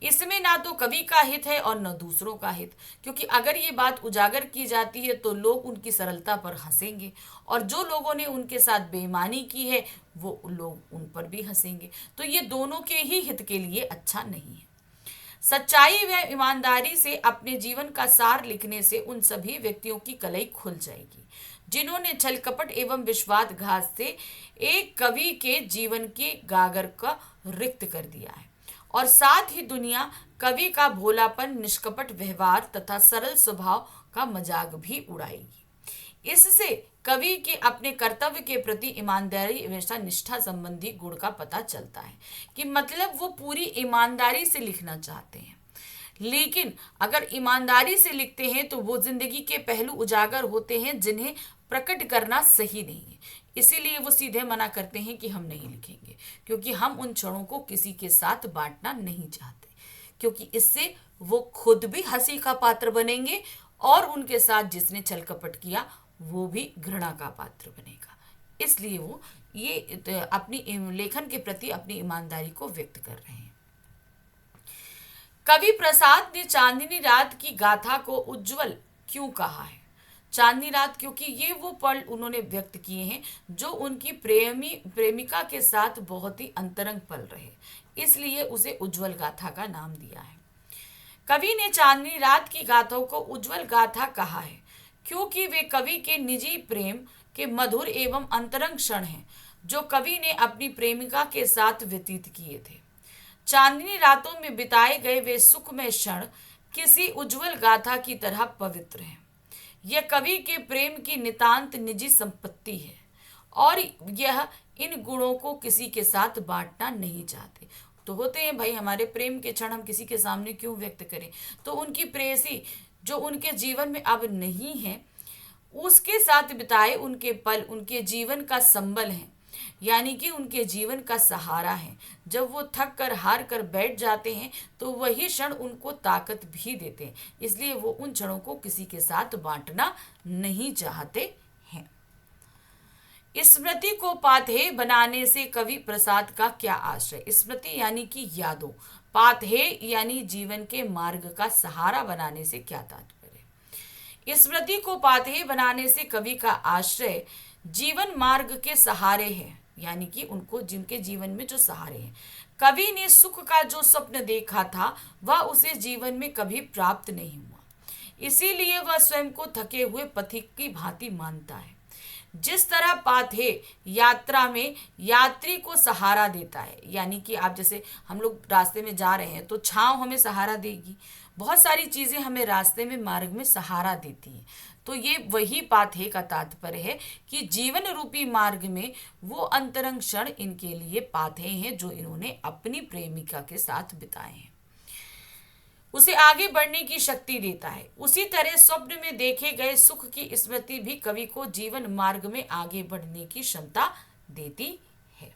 इसमें ना तो कवि का हित है और न दूसरों का हित, क्योंकि अगर ये बात उजागर की जाती है तो लोग उनकी सरलता पर हंसेंगे और जो लोगों ने उनके साथ बेईमानी की है वो लोग उन पर भी हंसेंगे। तो ये दोनों के ही हित के लिए अच्छा नहीं है। सच्चाई व ईमानदारी से अपने जीवन का सार लिखने से उन सभी व्यक्तियों की कलई खुल जाएगी जिन्होंने छल कपट एवं विश्वासघात से एक कवि के जीवन के गागर का रिक्त कर दिया है, और साथ ही दुनिया कवि का भोलापन, निष्कपट व्यवहार तथा सरल स्वभाव का मजाक भी उड़ाएगी। इससे कवि के अपने कर्तव्य के प्रति ईमानदारी एवं निष्ठा संबंधी गुण का पता चलता है कि मतलब वो पूरी ईमानदारी से लिखना चाहते हैं। लेकिन अगर ईमानदारी से लिखते हैं तो वो जिंदगी के पहलू उजागर होते हैं जिन्हें प्रकट करना सही नहीं है। इसीलिए वो सीधे मना करते हैं कि हम नहीं लिखेंगे, क्योंकि हम उन क्षणों को किसी के साथ बांटना नहीं चाहते, क्योंकि इससे वो खुद भी हंसी का पात्र बनेंगे और उनके साथ जिसने छल कपट किया वो भी घृणा का पात्र बनेगा। इसलिए वो ये अपनी लेखन के प्रति अपनी ईमानदारी को व्यक्त कर रहे हैं। कवि प्रसाद ने चांदनी रात की गाथा को उज्जवल क्यों कहा है। चांदनी रात क्योंकि ये वो पल उन्होंने व्यक्त किए हैं जो उनकी प्रेमिका के साथ बहुत ही अंतरंग पल रहे, इसलिए उसे उज्जवल गाथा का नाम दिया है। कवि ने चांदनी रात की गाथाओं को उज्जवल गाथा कहा है क्योंकि वे कवि के निजी प्रेम के मधुर एवं अंतरंग क्षण हैं जो कवि ने अपनी प्रेमिका के साथ व्यतीत किए थे। चांदनी रातों में बिताए गए वे सुखमय क्षण किसी उज्जवल गाथा की तरह पवित्र हैं। यह कवि के प्रेम की नितांत निजी संपत्ति है और यह इन गुणों को किसी के साथ बांटना नहीं चाहते। तो होते हैं भाई, हमारे प्रेम के क्षण हम किसी के सामने क्यों व्यक्त करें। तो उनकी प्रेयसी जो उनके जीवन में अब नहीं है उसके साथ बिताए उनके पल उनके जीवन का संबल है। यानी कि उनके जीवन का सहारा है। जब वो थक कर हार कर बैठ जाते हैं तो वही क्षण उनको ताकत भी देते हैं, इसलिए वो उन क्षणों को किसी के साथ बांटना नहीं चाहते हैं। स्मृति को पाथेय बनाने से कवि प्रसाद का क्या आशय? स्मृति यानी कि यादों, पाथेय यानी जीवन के मार्ग का सहारा बनाने से क्या तात्पर्य? स्मृति को पाथेय बनाने से कवि का आश्रय जीवन मार्ग के सहारे हैं, यानी कि उनको जिनके जीवन में जो सहारे हैं। कवि ने सुख का जो स्वप्न देखा था वह उसे जीवन में कभी प्राप्त नहीं हुआ, इसीलिए वह स्वयं को थके हुए पथिक की भांति मानता है। जिस तरह पाथेय यात्रा में यात्री को सहारा देता है, यानी कि आप जैसे हम लोग रास्ते में जा रहे हैं तो छांव हमें सहारा देगी, बहुत सारी चीजें हमें रास्ते में मार्ग में सहारा देती हैं। तो ये वही पाथेय का तात्पर्य है कि जीवन रूपी मार्ग में वो अंतरंग क्षण इनके लिए पाथेय हैं जो इन्होंने अपनी प्रेमिका के साथ बिताए हैं, उसे आगे बढ़ने की शक्ति देता है। उसी तरह स्वप्न में देखे गए सुख की स्मृति भी कवि को जीवन मार्ग में आगे बढ़ने की क्षमता देती है।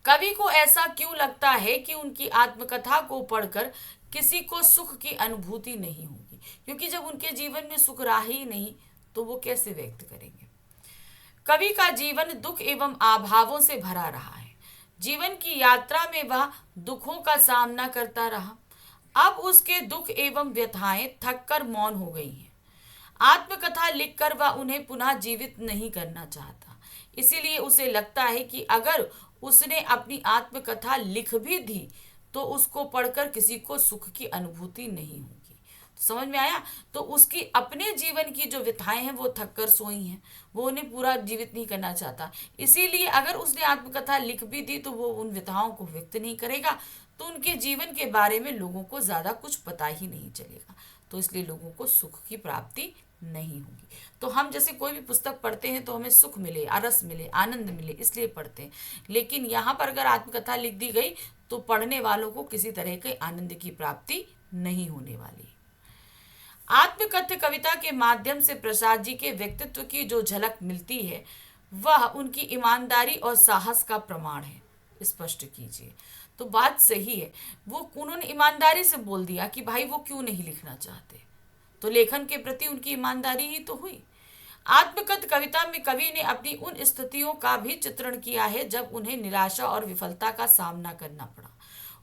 कवि को ऐसा क्यों लगता है कि उनकी आत्मकथा को पढ़कर किसी को सुख की अनुभूति नहीं होगी? क्योंकि जब उनके जीवन में सुख रहा ही नहीं तो वो कैसे व्यक्त करेंगे? कवि का जीवन दुख एवं अभावों से भरा रहा है। जीवन की यात्रा में वह दुखों का सामना करता रहा। अब उसके दुख एवं व्यथाएं थक कर मौन हो गई हैं। आत्मकथा लिखकर वह उन्हें पुनः जीवित नहीं करना चाहता, इसीलिए उसे लगता है कि अगर उसने अपनी आत्मकथा लिख भी दी तो उसको पढ़कर किसी को सुख की अनुभूति नहीं होगी। तो समझ में आया? तो उसकी अपने जीवन की जो व्यथाएं हैं वो थक कर सोई हैं, वो उन्हें पूरा जीवित नहीं करना चाहता, इसीलिए अगर उसने आत्मकथा लिख भी दी तो वो उन व्यथाओं को व्यक्त नहीं करेगा, तो उनके जीवन के बारे में लोगों को ज्यादा कुछ पता ही नहीं चलेगा, तो इसलिए लोगों को सुख की प्राप्ति नहीं होगी। तो हम जैसे कोई भी पुस्तक पढ़ते हैं तो हमें सुख मिले, रस मिले, आनंद मिले, इसलिए पढ़ते हैं, लेकिन यहाँ पर अगर आत्मकथा लिख दी गई तो पढ़ने वालों को किसी तरह के आनंद की प्राप्ति नहीं होने वाली। आत्मकथ्य कविता के माध्यम से प्रसाद जी के व्यक्तित्व की जो झलक मिलती है वह उनकी ईमानदारी और साहस का प्रमाण है। स्पष्ट कीजिए। तो बात सही है, वो उन्होंने ईमानदारी से बोल दिया कि भाई वो क्यों नहीं लिखना चाहते, तो लेखन के प्रति उनकी ईमानदारी ही तो हुई। आत्मकथ्य कविता में कवि ने अपनी उन स्थितियों का भी चित्रण किया है जब उन्हें निराशा और विफलता का सामना करना पड़ा।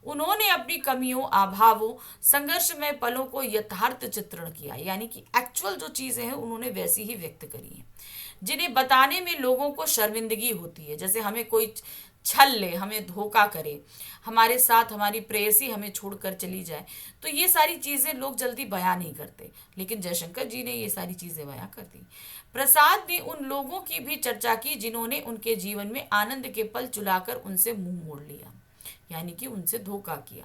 उन्होंने अपनी कमियों, अभावों, संघर्षमय पलों को यथार्थ चित्रण किया, यानी कि एक्चुअल जो चीजें हैं उन्होंने वैसी ही व्यक्त करी हैं, जिन्हें बताने में लोगों को शर्मिंदगी होती है। जैसे हमें कोई छल ले, हमें धोखा करे, हमारे साथ हमारी प्रेयसी हमें छोड़कर चली जाए, तो ये सारी चीजें लोग जल्दी बयां नहीं करते, लेकिन जयशंकर जी ने ये सारी चीजें बयां कर दी। प्रसाद ने उन लोगों की भी चर्चा की जिन्होंने उनके जीवन में आनंद के पल चुलाकर उनसे मुंह मोड़ लिया, यानी कि उनसे धोखा किया।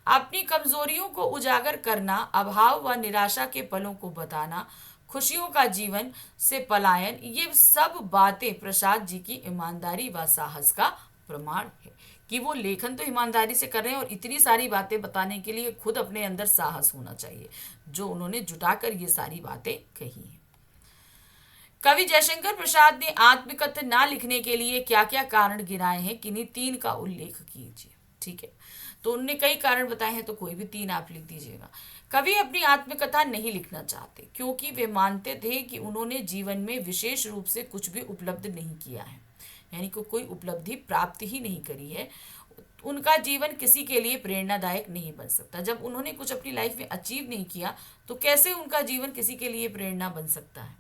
अपनी कमजोरियों को उजागर करना, अभाव व निराशा के पलों को बताना, खुशियों का जीवन से पलायन, ये सब बातें प्रसाद जी की ईमानदारी व साहस का प्रमाण है कि वो लेखन तो ईमानदारी से कर रहे हैं और इतनी सारी बातें बताने के लिए खुद अपने अंदर साहस होना चाहिए, जो उन्होंने जुटाकर ये सारी बातें कही हैं। कवि जयशंकर प्रसाद ने आत्मकथ्य ना लिखने के लिए क्या क्या कारण गिनाए हैं, किन्हीं 3 का उल्लेख कीजिए। ठीक है, तो उनने कई कारण बताए हैं, तो कोई भी 3 आप लिख दीजिएगा। कवि अपनी आत्मकथा नहीं लिखना चाहते क्योंकि वे मानते थे कि उन्होंने जीवन में विशेष रूप से कुछ भी उपलब्ध नहीं किया है, यानी कि कोई उपलब्धि प्राप्त ही नहीं करी है। उनका जीवन किसी के लिए प्रेरणादायक नहीं बन सकता। जब उन्होंने कुछ अपनी लाइफ में अचीव नहीं किया तो कैसे उनका जीवन किसी के लिए प्रेरणा बन सकता है।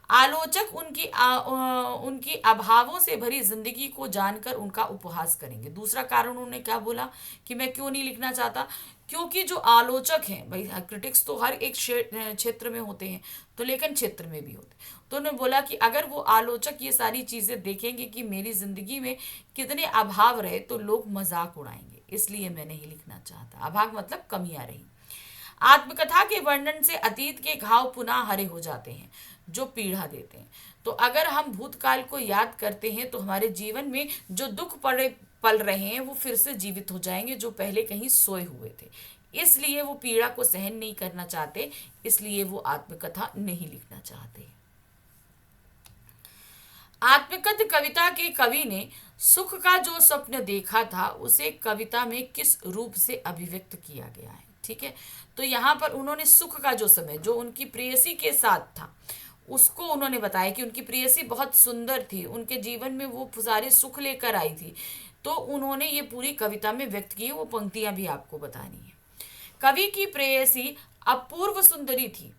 आलोचक उनकी अभावों से भरी जिंदगी को जानकर उनका उपहास करेंगे। दूसरा कारण उन्होंने क्या बोला कि मैं क्यों नहीं लिखना चाहता, क्योंकि जो आलोचक हैं, भाई क्रिटिक्स तो हर एक क्षेत्र में होते हैं, तो लेखन क्षेत्र में भी होते हैं, तो उन्होंने बोला कि अगर वो आलोचक ये सारी चीजें देखेंगे कि मेरी जिंदगी में कितने अभाव रहे तो लोग मजाक उड़ाएंगे, इसलिए मैं नहीं लिखना चाहता। अभाव मतलब कमियां रही। आत्मकथा के वर्णन से अतीत के घाव पुनः हरे हो जाते हैं जो पीड़ा देते हैं। तो अगर हम भूतकाल को याद करते हैं तो हमारे जीवन में जो दुख पल रहे हैं वो फिर से जीवित हो जाएंगे, जो पहले कहीं सोए हुए थे। इसलिए वो पीड़ा को सहन नहीं करना चाहते, इसलिए वो आत्मकथा नहीं लिखना चाहते। आत्मकथ कविता के कवि ने सुख का जो स्वप्न देखा था उसे कविता में किस रूप से अभिव्यक्त किया गया है? ठीक है, तो यहाँ पर उन्होंने सुख का जो समय जो उनकी प्रेयसी के साथ था उसको उन्होंने बताया कि उनकी प्रेयसी बहुत सुंदर थी, उनके जीवन में वो सारे सुख लेकर आई थी। तो उन्होंने ये पूरी कविता में व्यक्त की है, वो पंक्तियां भी आपको बतानी है। कवि की प्रेयसी अपूर्व सुंदरी थी।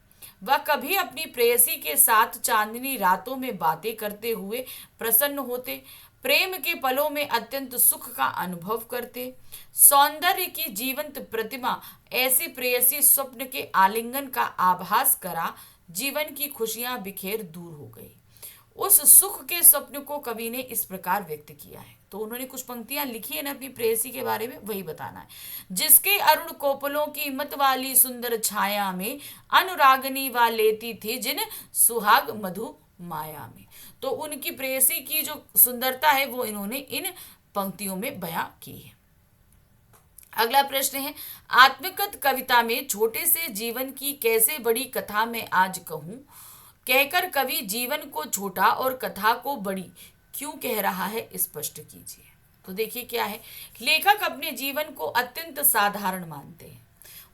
वह कभी अपनी प्रेयसी के साथ चांदनी रातों में बातें करते हुए प्रसन्न होते, प्रेम के पलों में अत्यंत सुख का अनुभव करते। सौंदर्य की जीवंत प्रतिमा ऐसी प्रेयसी स्वप्न के आलिंगन का आभास करा, जीवन की खुशियां बिखेर दूर हो गई। उस सुख के स्वप्न को कवि ने इस प्रकार व्यक्त किया है। तो उन्होंने कुछ पंक्तियां लिखी है ना अपनी प्रेयसी के बारे में, वही बताना है। जिसके अरुण कोपलों की मत वाली सुंदर छाया में अनुरागनी वा लेती थी जिन सुहाग मधु माया में। तो उनकी प्रेयसी की जो सुंदरता है वो इन्होंने इन पंक्तियों में बयां की है। अगला प्रश्न है, आत्मकथ कविता में छोटे से जीवन की कैसे बड़ी कथा मैं आज कहूं कहकर कवि जीवन को छोटा और कथा को बड़ी क्यों कह रहा है, स्पष्ट कीजिए। तो देखिए क्या है, लेखक अपने जीवन को अत्यंत साधारण मानते हैं।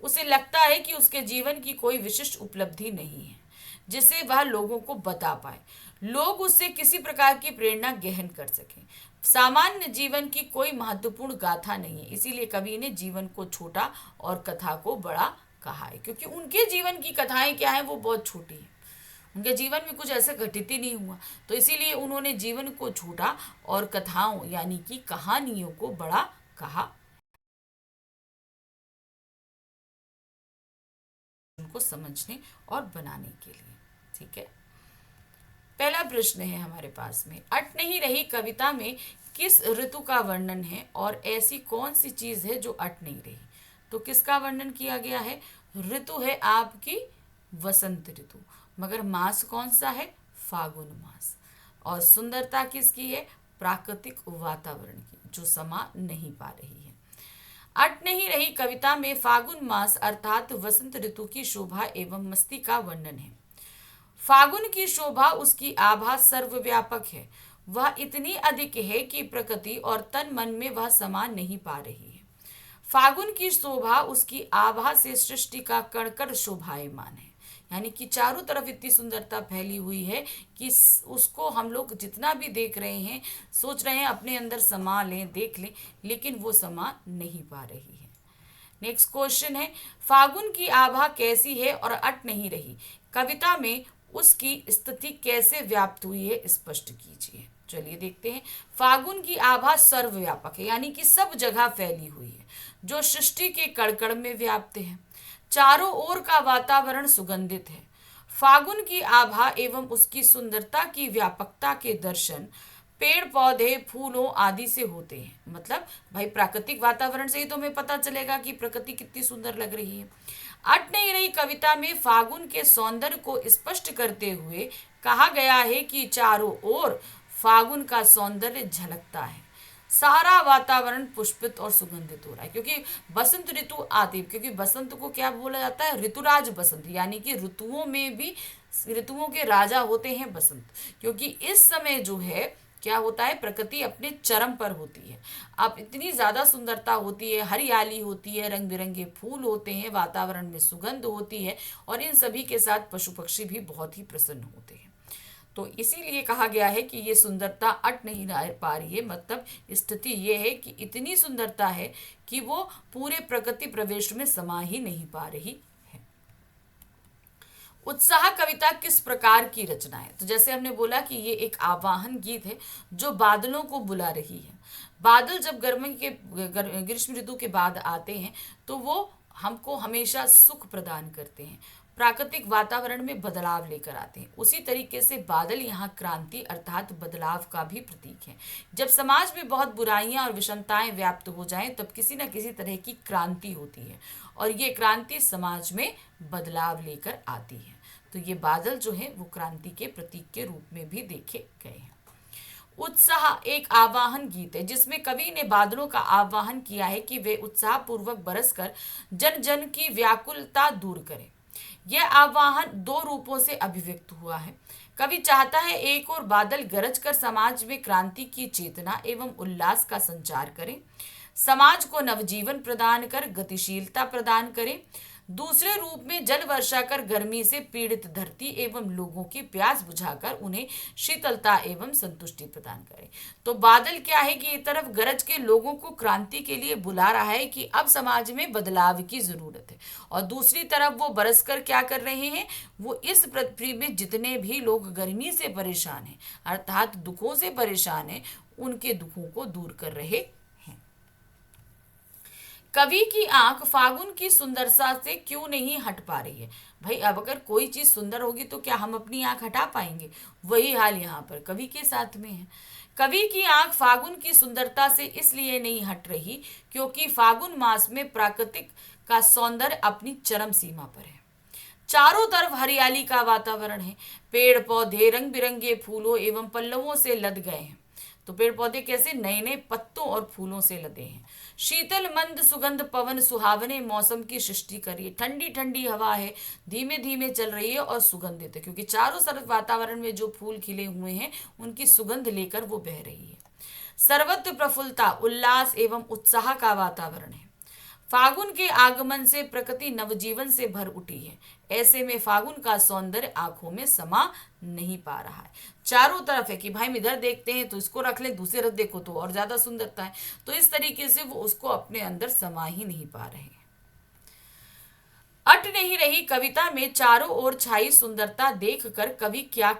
उसे लगता है कि उसके जीवन की कोई विशिष्ट उपलब्धि नहीं है जिसे वह लोगों को बता पाए, लोग उससे किसी प्रकार की प्रेरणा ग्रहण कर सकें। सामान्य जीवन की कोई महत्वपूर्ण गाथा नहीं है, इसीलिए कवि ने जीवन को छोटा और कथा को बड़ा कहा है, क्योंकि उनके जीवन की कथाएं क्या है वो बहुत छोटी है। उनके जीवन में कुछ ऐसा घटित ही नहीं हुआ, तो इसीलिए उन्होंने जीवन को छोटा और कथाओं यानी कि कहानियों को बड़ा कहा, उनको समझने और बनाने के लिए। ठीक है, पहला प्रश्न है हमारे पास में, अट नहीं रही कविता में किस ऋतु का वर्णन है और ऐसी कौन सी चीज है जो अट नहीं रही? तो किसका वर्णन किया गया है? ऋतु है आपकी वसंत ऋतु, मगर मास कौन सा है? फागुन मास। और सुंदरता किसकी है? प्राकृतिक वातावरण की, जो समा नहीं पा रही है। अट नहीं रही कविता में फागुन मास अर्थात वसंत ऋतु की शोभा एवं मस्ती का वर्णन है। फागुन की शोभा, उसकी आभा सर्वव्यापक है। वह इतनी अधिक है कि प्रकृति और तन मन में वह समा नहीं पा रही है। फागुन की शोभा, उसकी आभा से सृष्टि का कण कण शोभायमान है, यानी कि चारों तरफ इतनी सुंदरता फैली हुई है कि उसको हम लोग जितना भी देख रहे हैं, सोच रहे हैं अपने अंदर समा लें, देख लें, लेकिन वो समा नहीं पा रही है। नेक्स्ट क्वेश्चन है, फागुन की आभा कैसी है और अट नहीं रही कविता में उसकी स्थिति कैसे व्याप्त हुई है, स्पष्ट कीजिए। चलिए देखते हैं। फागुन की आभा सर्वव्यापक है, यानी कि सब जगह फैली हुई है, जो सृष्टि के कण में व्याप्त है। चारों ओर का वातावरण सुगंधित है। फागुन की आभा एवं उसकी सुंदरता की व्यापकता के दर्शन पेड़ पौधे फूलों आदि से होते हैं। मतलब भाई प्राकृतिक वातावरण से ही तो हमें पता चलेगा कि प्रकृति कितनी सुंदर लग रही है। अट नहीं रही कविता में फागुन के सौंदर्य को स्पष्ट करते हुए कहा गया है कि चारों ओर फागुन का सौंदर्य झलकता है। सारा वातावरण पुष्पित और सुगंधित हो रहा है, क्योंकि बसंत ऋतु आती है। क्योंकि बसंत को क्या बोला जाता है? ऋतुराज बसंत, यानी कि ऋतुओं में भी ऋतुओं के राजा होते हैं बसंत। क्योंकि इस समय जो है क्या होता है, प्रकृति अपने चरम पर होती है। अब इतनी ज्यादा सुंदरता होती है, हरियाली होती है, रंग बिरंगे फूल होते हैं, वातावरण में सुगंध होती है, और इन सभी के साथ पशु पक्षी भी बहुत ही प्रसन्न होते हैं। तो इसीलिए कहा गया है कि ये सुंदरता अट नहीं पा रही है। मतलब स्थिति ये है कि इतनी सुंदरता है कि वो पूरे प्रकृति प्रवेश में समा ही नहीं पा रही है। उत्साह कविता किस प्रकार की रचना है? तो जैसे हमने बोला कि ये एक आवाहन गीत है जो बादलों को बुला रही है। बादल जब ग्रीष्म ऋतु के बाद आते हैं तो वो हमको हमेशा सुख प्रदान करते हैं, प्राकृतिक वातावरण में बदलाव लेकर आते हैं। उसी तरीके से बादल यहाँ क्रांति अर्थात बदलाव का भी प्रतीक है। जब समाज में बहुत बुराइयां और विषमताएं व्याप्त हो जाएं तब किसी न किसी तरह की क्रांति होती है, और ये क्रांति समाज में बदलाव लेकर आती है। तो ये बादल जो है वो क्रांति के प्रतीक के रूप में भी देखे गए हैं। उत्साह एक आवाहन गीत है जिसमें कवि ने बादलों का आवाहन किया है कि वे उत्साह पूर्वक बरसकर जन जन की व्याकुलता दूर करें। यह आवाहन दो रूपों से अभिव्यक्त हुआ है। कवि चाहता है एक और बादल गरज कर समाज में क्रांति की चेतना एवं उल्लास का संचार करें, समाज को नवजीवन प्रदान कर गतिशीलता प्रदान करें। दूसरे रूप में जल वर्षा कर गर्मी से पीड़ित धरती एवं लोगों की प्यास बुझाकर उन्हें शीतलता एवं संतुष्टि प्रदान करें। तो बादल क्या है कि एक तरफ गरज के लोगों को क्रांति के लिए बुला रहा है कि अब समाज में बदलाव की जरूरत है, और दूसरी तरफ वो बरसकर क्या कर रहे हैं, वो इस पृथ्वी में जितने भी लोग गर्मी से परेशान हैं अर्थात दुखों से परेशान हैं, उनके दुखों को दूर कर रहे हैं। कवि की आंख फागुन की सुंदरता से क्यों नहीं हट पा रही है? भाई अब अगर कोई चीज सुंदर होगी तो क्या हम अपनी आंख हटा पाएंगे? वही हाल यहाँ पर कवि के साथ में है। कवि की आंख फागुन की सुंदरता से इसलिए नहीं हट रही क्योंकि फागुन मास में प्राकृतिक का सौंदर्य अपनी चरम सीमा पर है। चारों तरफ हरियाली का वातावरण है, पेड़ पौधे रंग बिरंगे फूलों एवं पल्लवों से लद गए हैं। तो पेड़ पौधे कैसे? नए नए पत्तों और फूलों से लदे हैं। शीतल मंद सुगंध पवन सुहावने मौसम की सृष्टि करिए, ठंडी ठंडी हवा है, धीमे धीमे चल रही है और सुगंधित है, क्योंकि चारों तरफ वातावरण में जो फूल खिले हुए हैं उनकी सुगंध लेकर वो बह रही है। सर्वत्र प्रफुल्लता उल्लास एवं उत्साह का वातावरण है। फागुन के आगमन से प्रकृति नवजीवन से भर उठी है। ऐसे में फागुन का सौंदर्य आंखों में समा नहीं पा रहा है। चारों तरफ है कि भाई हम इधर देखते हैं तो इसको रख लें, दूसरी तरफ देखो तो और ज्यादा सुंदरता है, तो इस तरीके से वो उसको अपने अंदर समा ही नहीं पा रहे हैं। अट नहीं रही कविता में चारों ओर छाई सुंदरता देखकर कवि क्या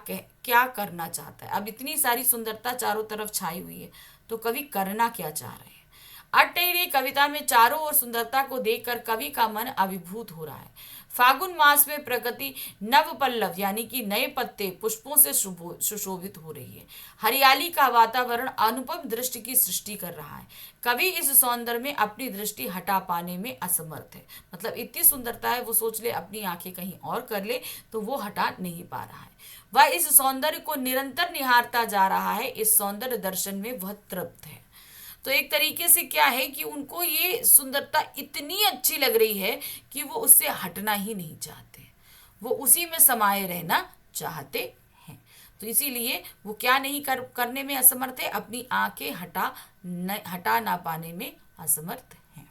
करना चाहता है? अब इतनी सारी सुंदरता चारों तरफ छाई हुई है तो कवि करना क्या चाह रहे हैं? अट नहीं रही कविता में चारों ओर सुंदरता को देखकर कवि का मन अभिभूत हो रहा है। फागुन मास में प्रकृति नव पल्लव यानी कि नए पत्ते पुष्पों से सुशोभित हो रही है। हरियाली का वातावरण अनुपम दृष्टि की सृष्टि कर रहा है। कवि इस सौंदर्य में अपनी दृष्टि हटा पाने में असमर्थ है। मतलब इतनी सुंदरता है, वो सोच ले अपनी आंखें कहीं और कर ले तो वो हटा नहीं पा रहा है। वह इस सौंदर्य को निरंतर निहारता जा रहा है। इस सौंदर्य दर्शन में वह तृप्त है। तो एक तरीके से क्या है कि उनको ये सुंदरता इतनी अच्छी लग रही है कि वो उससे हटना ही नहीं चाहते, वो उसी में समाये रहना चाहते हैं। तो इसीलिए वो क्या नहीं करने में असमर्थ है, अपनी आंखें हटा ना पाने में असमर्थ हैं।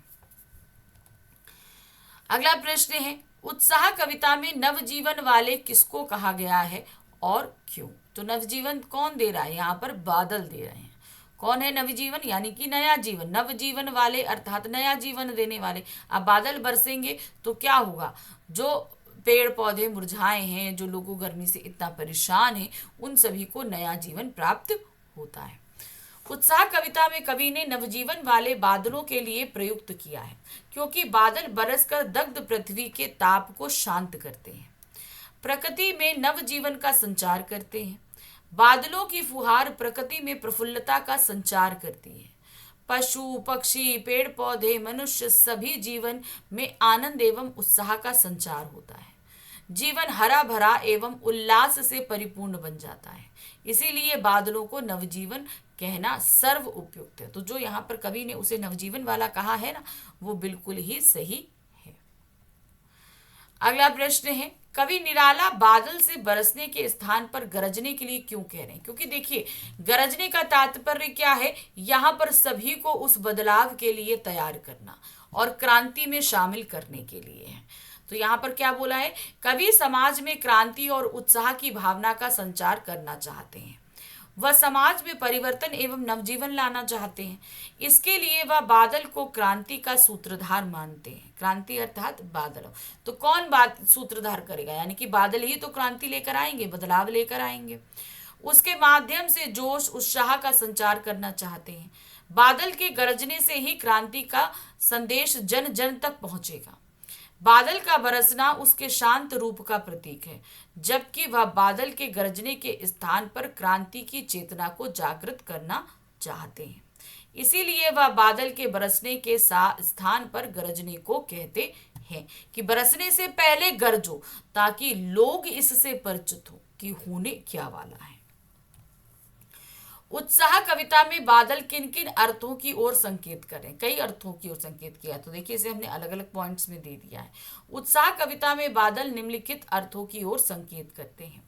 अगला प्रश्न है, उत्साह कविता में नवजीवन वाले किसको कहा गया है और क्यों? तो नवजीवन कौन दे रहा है? यहाँ पर बादल दे रहे हैं। कौन है नवजीवन? यानी कि नया जीवन। नवजीवन वाले अर्थात नया जीवन देने वाले। अब बादल बरसेंगे तो क्या होगा? जो पेड़ पौधे मुरझाए हैं, जो लोगों गर्मी से इतना परेशान हैं, उन सभी को नया जीवन प्राप्त होता है। उत्साह कविता में कवि ने नवजीवन वाले बादलों के लिए प्रयुक्त किया है, क्योंकि बादल बरसकर दग्ध पृथ्वी के ताप को शांत करते हैं, प्रकृति में नवजीवन का संचार करते हैं। बादलों की फुहार प्रकृति में प्रफुल्लता का संचार करती है। पशु पक्षी पेड़ पौधे मनुष्य सभी जीवन में आनंद एवं उत्साह का संचार होता है। जीवन हरा भरा एवं उल्लास से परिपूर्ण बन जाता है। इसीलिए बादलों को नवजीवन कहना सर्व उपयुक्त है। तो जो यहाँ पर कवि ने उसे नवजीवन वाला कहा है ना, वो बिल्कुल ही सही है। अगला प्रश्न है, कवि निराला बादल से बरसने के स्थान पर गरजने के लिए क्यों कह रहे हैं? क्योंकि देखिए, गरजने का तात्पर्य क्या है? यहाँ पर सभी को उस बदलाव के लिए तैयार करना और क्रांति में शामिल करने के लिए है। तो यहाँ पर क्या बोला है? कवि समाज में क्रांति और उत्साह की भावना का संचार करना चाहते हैं। वह समाज में परिवर्तन एवं नवजीवन लाना चाहते हैं। इसके लिए वह बादल को क्रांति का सूत्रधार मानते हैं। क्रांति अर्थात बादल। तो कौन सूत्रधार करेगा? यानी कि बादल ही तो क्रांति लेकर आएंगे, बदलाव लेकर आएंगे। उसके माध्यम से जोश उत्साह का संचार करना चाहते हैं। बादल के गरजने से ही क्रांति का संदेश जन जन तक पहुंचेगा। बादल का बरसना उसके शांत रूप का प्रतीक है, जबकि वह बादल के गरजने के स्थान पर क्रांति की चेतना को जागृत करना चाहते हैं। इसीलिए वह बादल के बरसने के स्थान पर गरजने को कहते हैं कि बरसने से पहले गरजो, ताकि लोग इससे परिचित हो कि होने क्या वाला है। उत्साह कविता में बादल किन किन अर्थों की ओर संकेत करें? कई अर्थों की ओर संकेत किया, तो देखिए इसे हमने अलग अलग पॉइंट्स में दे दिया है। उत्साह कविता में बादल निम्नलिखित अर्थों की ओर संकेत करते हैं।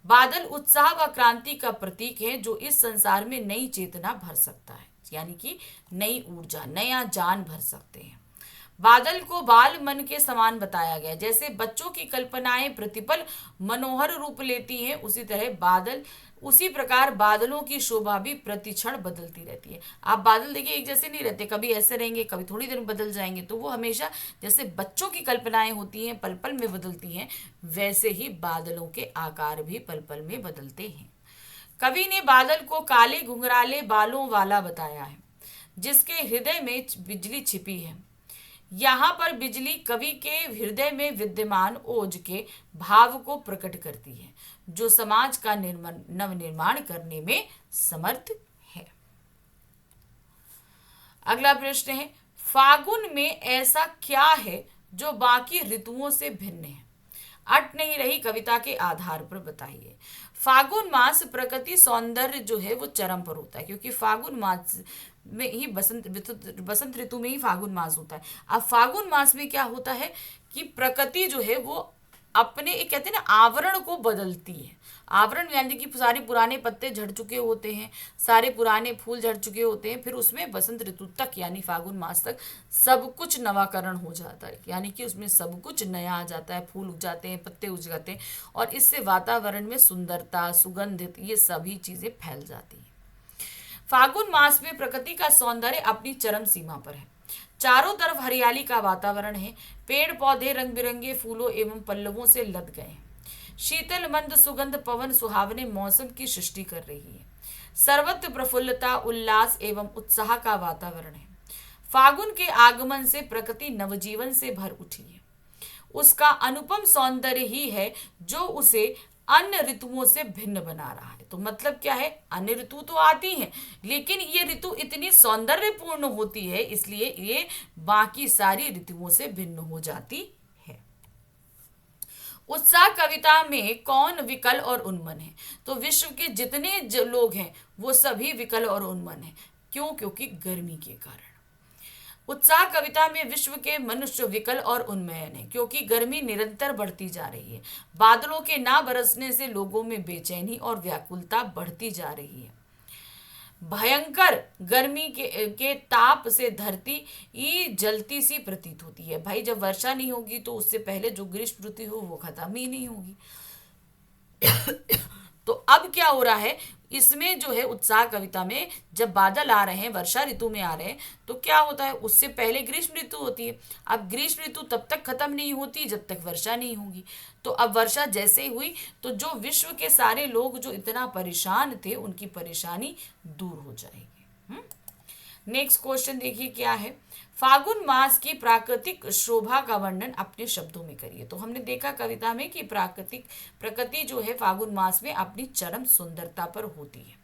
बादल उत्साह व क्रांति का प्रतीक है जो इस संसार में नई चेतना भर सकता है, यानी कि नई ऊर्जा, नया जान भर सकते हैं। बादल को बाल मन के समान बताया गया। जैसे बच्चों की कल्पनाएं प्रतिपल मनोहर रूप लेती हैं, उसी प्रकार बादलों की शोभा भी प्रतिक्षण बदलती रहती है। आप बादल देखिए एक जैसे नहीं रहते, कभी ऐसे रहेंगे, कभी थोड़ी देर में बदल जाएंगे। तो वो हमेशा जैसे बच्चों की कल्पनाएं होती हैं, पल पल में बदलती हैं, वैसे ही बादलों के आकार भी पल पल में बदलते हैं। कवि ने बादल को काले घुंघराले बालों वाला बताया है, जिसके हृदय में बिजली छिपी है। यहाँ पर बिजली कवि के हृदय में विद्यमान ओज के भाव को प्रकट करती है, जो समाज का नवनिर्माण करने में समर्थ है। अगला प्रश्न है, फागुन में ऐसा क्या है जो बाकी ऋतुओं से भिन्न है? अट नहीं रही कविता के आधार पर बताइए। फागुन मास प्रकृति सौंदर्य जो है वो चरम पर होता है, क्योंकि फागुन मास में ही बसंत ऋतु में ही फागुन मास होता है। अब फागुन मास में क्या होता है कि प्रकृति जो है वो अपने एक कहते हैं ना आवरण को बदलती है। आवरण यानी कि सारे पुराने पत्ते झड़ चुके होते हैं, सारे पुराने फूल झड़ चुके होते हैं, फिर उसमें बसंत ऋतु तक यानी फागुन मास तक सब कुछ नवाकरण हो जाता है, यानी कि उसमें सब कुछ नया आ जाता है, फूल उग जाते हैं, पत्ते उग जाते हैं, और इससे वातावरण में सुंदरता, सुगंधित, ये सभी चीजें फैल जाती हैं। फागुन मास में प्रकृति का सौंदर्य अपनी चरम सीमा पर है। चारों तरफ हरियाली का वातावरण है, पेड़ पौधे रंग बिरंगे फूलों एवं पल्लवों से लद गए हैं। शीतल मंद सुगंध पवन सुहावने मौसम की सृष्टि कर रही है। सर्वत्र प्रफुल्लता, उल्लास एवं उत्साह का वातावरण है। फागुन के आगमन से प्रकृति नवजीवन से भर उठी है। उसका अनुपम सौंदर्य ही है जो उसे अन्य ऋतुओं से भिन्न बना रहा है। तो मतलब क्या है, अन्य ऋतु तो आती हैं, लेकिन ये ऋतु इतनी सौंदर्यपूर्ण होती है, इसलिए ये बाकी सारी ऋतुओं से भिन्न हो जाती है। उत्साह कविता में कौन विकल और उन्मन है? तो विश्व के जितने लोग हैं वो सभी विकल और उन्मन है। क्यों? क्योंकि गर्मी के कारण। उत्साह कविता में विश्व के मनुष्य विकल और उन्मयन है, क्योंकि गर्मी निरंतर बढ़ती जा रही है। बादलों के ना बरसने से लोगों में बेचैनी और व्याकुलता बढ़ती जा रही है। भयंकर गर्मी के ताप से धरती जलती सी प्रतीत होती है। भाई जब वर्षा नहीं होगी तो उससे पहले जो ग्रीष्म ऋतु हो वो खत्म ही नहीं होगी। तो अब क्या हो रहा है, इसमें जो है उत्साह कविता में जब बादल आ रहे हैं, वर्षा ऋतु में आ रहे हैं, तो क्या होता है, उससे पहले ग्रीष्म ऋतु होती है। अब ग्रीष्म ऋतु तब तक खत्म नहीं होती जब तक वर्षा नहीं होगी। तो अब वर्षा जैसे ही हुई तो जो विश्व के सारे लोग जो इतना परेशान थे उनकी परेशानी दूर हो जाएगी। नेक्स्ट क्वेश्चन देखिए क्या है, फागुन मास की प्राकृतिक शोभा का वर्णन अपने शब्दों में करिए। तो हमने देखा कविता में कि प्रकृति जो है फागुन मास में अपनी चरम सुंदरता पर होती है।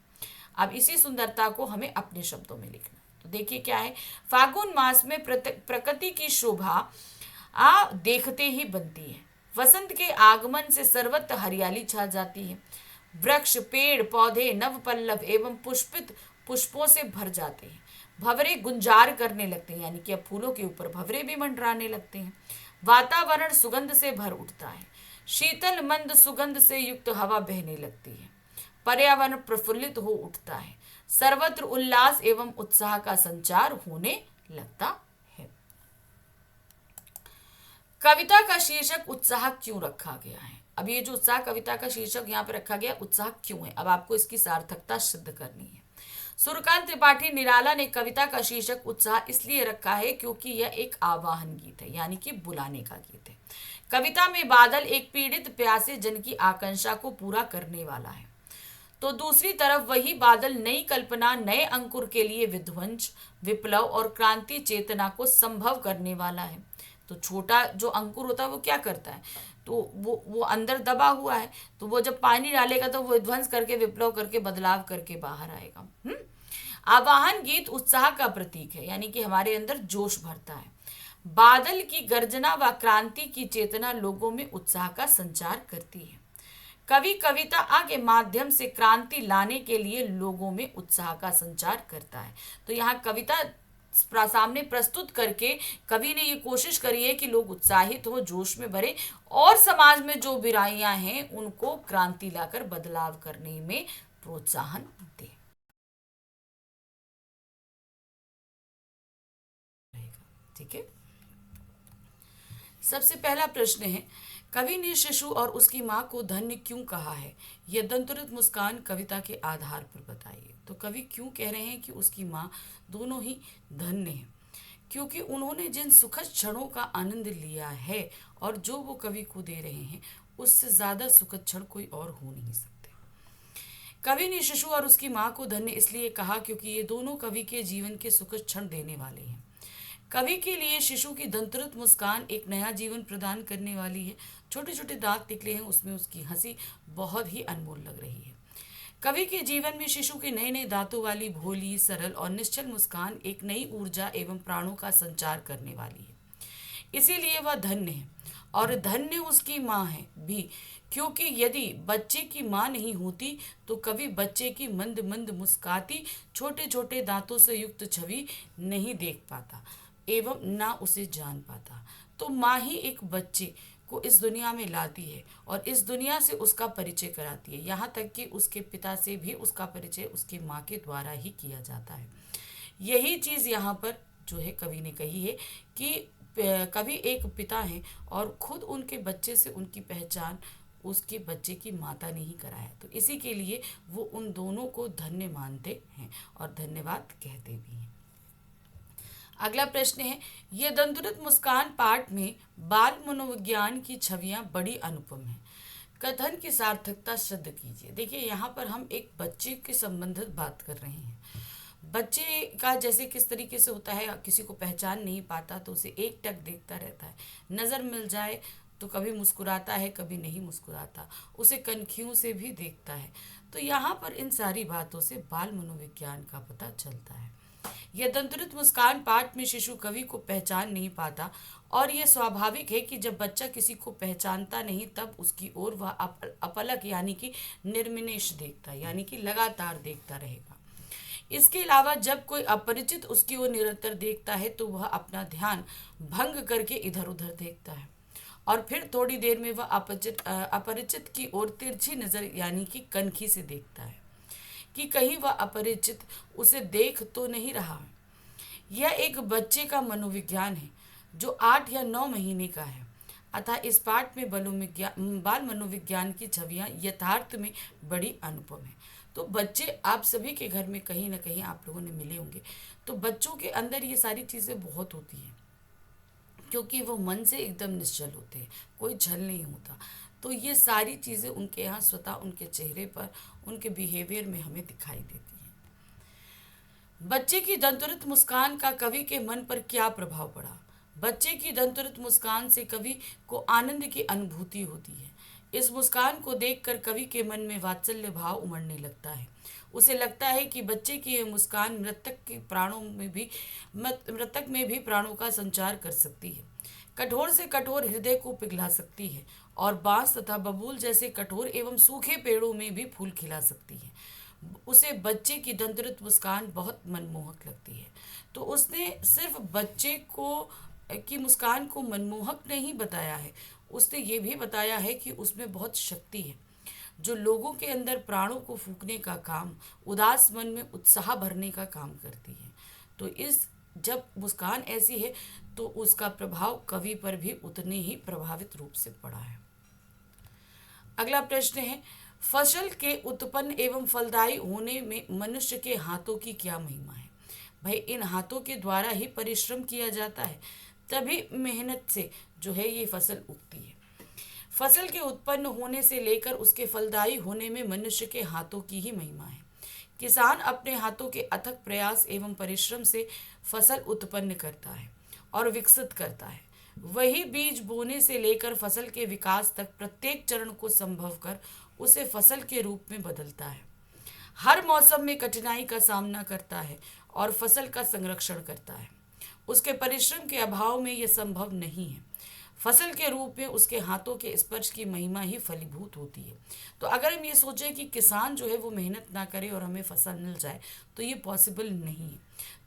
अब इसी सुंदरता को हमें अपने शब्दों में लिखना। तो देखिए क्या है, फागुन मास में प्रकृति की शोभा देखते ही बनती है। वसंत के आगमन से सर्वत्र हरियाली छा जाती है। वृक्ष, पेड़ पौधे नव पल्लव एवं पुष्पित पुष्पों से भर जाते हैं। भंवरे गुंजार करने लगते हैं, यानी कि अब फूलों के ऊपर भंवरे भी मंडराने लगते हैं। वातावरण सुगंध से भर उठता है। शीतल मंद सुगंध से युक्त हवा बहने लगती है। पर्यावरण प्रफुल्लित हो उठता है। सर्वत्र उल्लास एवं उत्साह का संचार होने लगता है। कविता का शीर्षक उत्साह क्यों रखा गया है? अब ये जो उत्साह कविता का शीर्षक यहाँ पे रखा गया, उत्साह क्यों है, अब आपको इसकी सार्थकता सिद्ध करनी है। सूर्यकांत त्रिपाठी निराला ने कविता का शीर्षक उत्साह इसलिए रखा है क्योंकि यह एक आवाहन गीत है, यानी कि बुलाने का गीत है। कविता में बादल एक पीड़ित प्यासे जन की आकांक्षा को पूरा करने वाला है, तो दूसरी तरफ वही बादल नई कल्पना, नए अंकुर के लिए विध्वंस, विप्लव और क्रांति चेतना को संभव करने वाला है। तो छोटा जो अंकुर होता है वो क्या करता है, तो वो अंदर दबा हुआ है, तो वो जब पानी डालेगा तो वो विध्वंस करके, विप्लव करके, बदलाव करके बाहर आएगा। आवाहन गीत उत्साह का प्रतीक है, यानी कि हमारे अंदर जोश भरता है। बादल की गर्जना व क्रांति की चेतना लोगों में उत्साह का संचार करती है। कवि कविता के माध्यम से क्रांति लाने के लिए लोगों में उत्साह का संचार करता है। तो यहाँ कविता सामने प्रस्तुत करके कवि ने ये कोशिश करी है कि लोग उत्साहित हो, जोश में भरे और समाज में जो बुराइयां हैं उनको क्रांति लाकर बदलाव करने में प्रोत्साहन दे। ठीक है, सबसे पहला प्रश्न है, कवि ने शिशु और उसकी माँ को धन्य क्यों कहा है? यह दंतुरित मुस्कान कविता के आधार पर बताइए। तो कवि क्यों कह रहे हैं कि उसकी माँ दोनों ही धन्य हैं? क्योंकि उन्होंने जिन सुखद क्षणों का आनंद लिया है और जो वो कवि को दे रहे हैं, उससे ज़्यादा सुखद क्षण कोई और हो नहीं सकते। कवि ने शिशु और उसकी माँ को धन्य इसलिए कहा क्योंकि ये दोनों कवि के जीवन के सुखद क्षण देने वाले हैं। कवि के लिए शिशु की दंतुरित मुस्कान एक नया जीवन प्रदान करने वाली है। छोटे छोटे दांत निकले हैं, उसमें उसकी हंसी बहुत ही अनमोल लग रही है। कवि के जीवन में शिशु के नए नए दांतों वाली भोली, सरल और निश्चल मुस्कान एक नई ऊर्जा एवं प्राणों का संचार करने वाली है। इसीलिए वह धन्य है और धन्य उसकी माँ है भी, क्योंकि यदि बच्चे की माँ नहीं होती तो कभी बच्चे की मंद मंद मुस्काती छोटे छोटे दांतों से युक्त छवि नहीं देख पाता एवं ना उसे जान पाता। तो माँ ही एक बच्चे को इस दुनिया में लाती है और इस दुनिया से उसका परिचय कराती है। यहाँ तक कि उसके पिता से भी उसका परिचय उसकी माँ के द्वारा ही किया जाता है। यही चीज़ यहाँ पर जो है कवि ने कही है कि कवि एक पिता हैं और खुद उनके बच्चे से उनकी पहचान उसके बच्चे की माता ने ही कराया। तो इसी के लिए वो उन दोनों को धन्य मानते हैं और धन्यवाद कहते भी हैं। अगला प्रश्न है, यह दंतुरित मुस्कान पाठ में बाल मनोविज्ञान की छवियां बड़ी अनुपम हैं। कथन की सार्थकता सिद्ध कीजिए। देखिए, यहाँ पर हम एक बच्चे के संबंधित बात कर रहे हैं। बच्चे का जैसे किस तरीके से होता है, किसी को पहचान नहीं पाता तो उसे एक टक देखता रहता है, नज़र मिल जाए तो कभी मुस्कुराता है कभी नहीं मुस्कुराता, उसे कनखियों से भी देखता है। तो यहाँ पर इन सारी बातों से बाल मनोविज्ञान का पता चलता है। यह दंतुरित मुस्कान पाठ में शिशु कवि को पहचान नहीं पाता और यह स्वाभाविक है कि जब बच्चा किसी को पहचानता नहीं तब उसकी ओर वह अपलक यानी कि निर्निमेष देखता है, यानी कि लगातार देखता रहेगा। इसके अलावा जब कोई अपरिचित उसकी ओर निरंतर देखता है तो वह अपना ध्यान भंग करके इधर उधर देखता है और फिर थोड़ी देर में वह अपरिचित की ओर तिरछी नजर यानी कि कनखी से देखता है कि कहीं वह अपरिचित उसे देख तो नहीं रहा। यह एक बच्चे का मनोविज्ञान है जो 8 या 9 महीने का है। अतः इस पाठ में बाल मनोविज्ञान की छवियां यथार्थ में बड़ी अनुपम है। तो बच्चे आप सभी के घर में कहीं ना कहीं आप लोगों ने मिले होंगे। तो बच्चों के अंदर ये सारी चीज़ें बहुत होती हैं क्योंकि वो मन से एकदम निश्चल होते हैं, कोई छल नहीं होता। तो ये सारी चीज़ें उनके यहाँ स्वतः उनके चेहरे पर, उनके बिहेवियर में हमें दिखाई देती हैं। बच्चे की दंतुरित मुस्कान का कवि के मन पर क्या प्रभाव पड़ा? बच्चे की दंतुरित मुस्कान से कवि को आनंद की अनुभूति होती है। इस मुस्कान को देखकर कवि के मन में वात्सल्य भाव उमड़ने लगता है। उसे लगता है कि बच्चे की यह मुस्कान मृतक में भी प्राणों का संचार कर सकती है, कठोर से कठोर हृदय को पिघला सकती है और बांस तथा बबूल जैसे कठोर एवं सूखे पेड़ों में भी फूल खिला सकती है। उसे बच्चे की दंतुरित मुस्कान बहुत मनमोहक लगती है। तो उसने सिर्फ बच्चे की मुस्कान को मनमोहक नहीं बताया है, उसने ये भी बताया है कि उसमें बहुत शक्ति है जो लोगों के अंदर प्राणों को फूंकने का काम, उदास मन में उत्साह भरने का काम करती है। तो जब मुस्कान ऐसी है तो उसका प्रभाव कवि पर भी उतने ही प्रभावित रूप से पड़ा है। अगला प्रश्न है, फसल के उत्पन्न एवं फलदायी होने में मनुष्य के हाथों की क्या महिमा है? भाई, इन हाथों के द्वारा ही परिश्रम किया जाता है, तभी मेहनत से जो है ये फसल उगती है। फसल के उत्पन्न होने से लेकर उसके फलदायी होने में मनुष्य के हाथों की ही महिमा है। किसान अपने हाथों के अथक प्रयास एवं परिश्रम से फसल उत्पन्न करता है और विकसित करता है। वही बीज बोने से लेकर फसल के विकास तक प्रत्येक चरण को संभव कर उसे फसल के रूप में बदलता है। हर मौसम में कठिनाई का सामना करता है और फसल का संरक्षण करता है। उसके परिश्रम के अभाव में यह संभव नहीं है। फसल के रूप में उसके हाथों के स्पर्श की महिमा ही फलीभूत होती है। तो अगर हम ये सोचें कि किसान जो है वो मेहनत ना करे और हमें फसल मिल जाए, तो ये पॉसिबल नहीं है।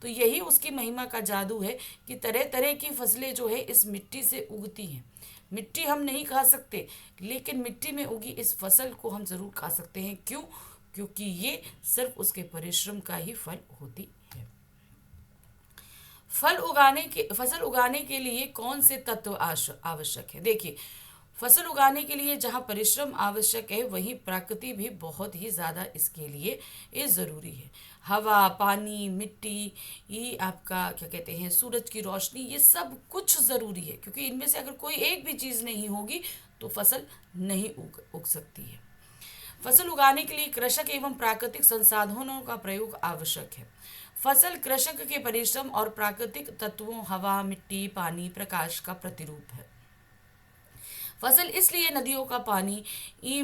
तो यही उसकी महिमा का जादू है कि तरह तरह की फसलें जो है इस मिट्टी से उगती हैं। मिट्टी हम नहीं खा सकते, लेकिन मिट्टी में उगी इस फसल को हम ज़रूर खा सकते हैं। क्यों? क्योंकि ये सिर्फ उसके परिश्रम का ही फल होती है। फसल उगाने के लिए कौन से तत्व आवश्यक है? देखिए, फसल उगाने के लिए जहाँ परिश्रम आवश्यक है, वहीं प्रकृति भी बहुत ही ज़्यादा इसके लिए ये ज़रूरी है। हवा, पानी, मिट्टी, ये आपका क्या कहते हैं, सूरज की रोशनी, ये सब कुछ ज़रूरी है, क्योंकि इनमें से अगर कोई एक भी चीज़ नहीं होगी तो फसल नहीं उग सकती है। फसल उगाने के लिए कृषक एवं प्राकृतिक संसाधनों का प्रयोग आवश्यक है। फसल कृषक के परिश्रम और प्राकृतिक तत्वों हवा, मिट्टी, पानी, प्रकाश का प्रतिरूप है। फसल इसलिए नदियों का पानी,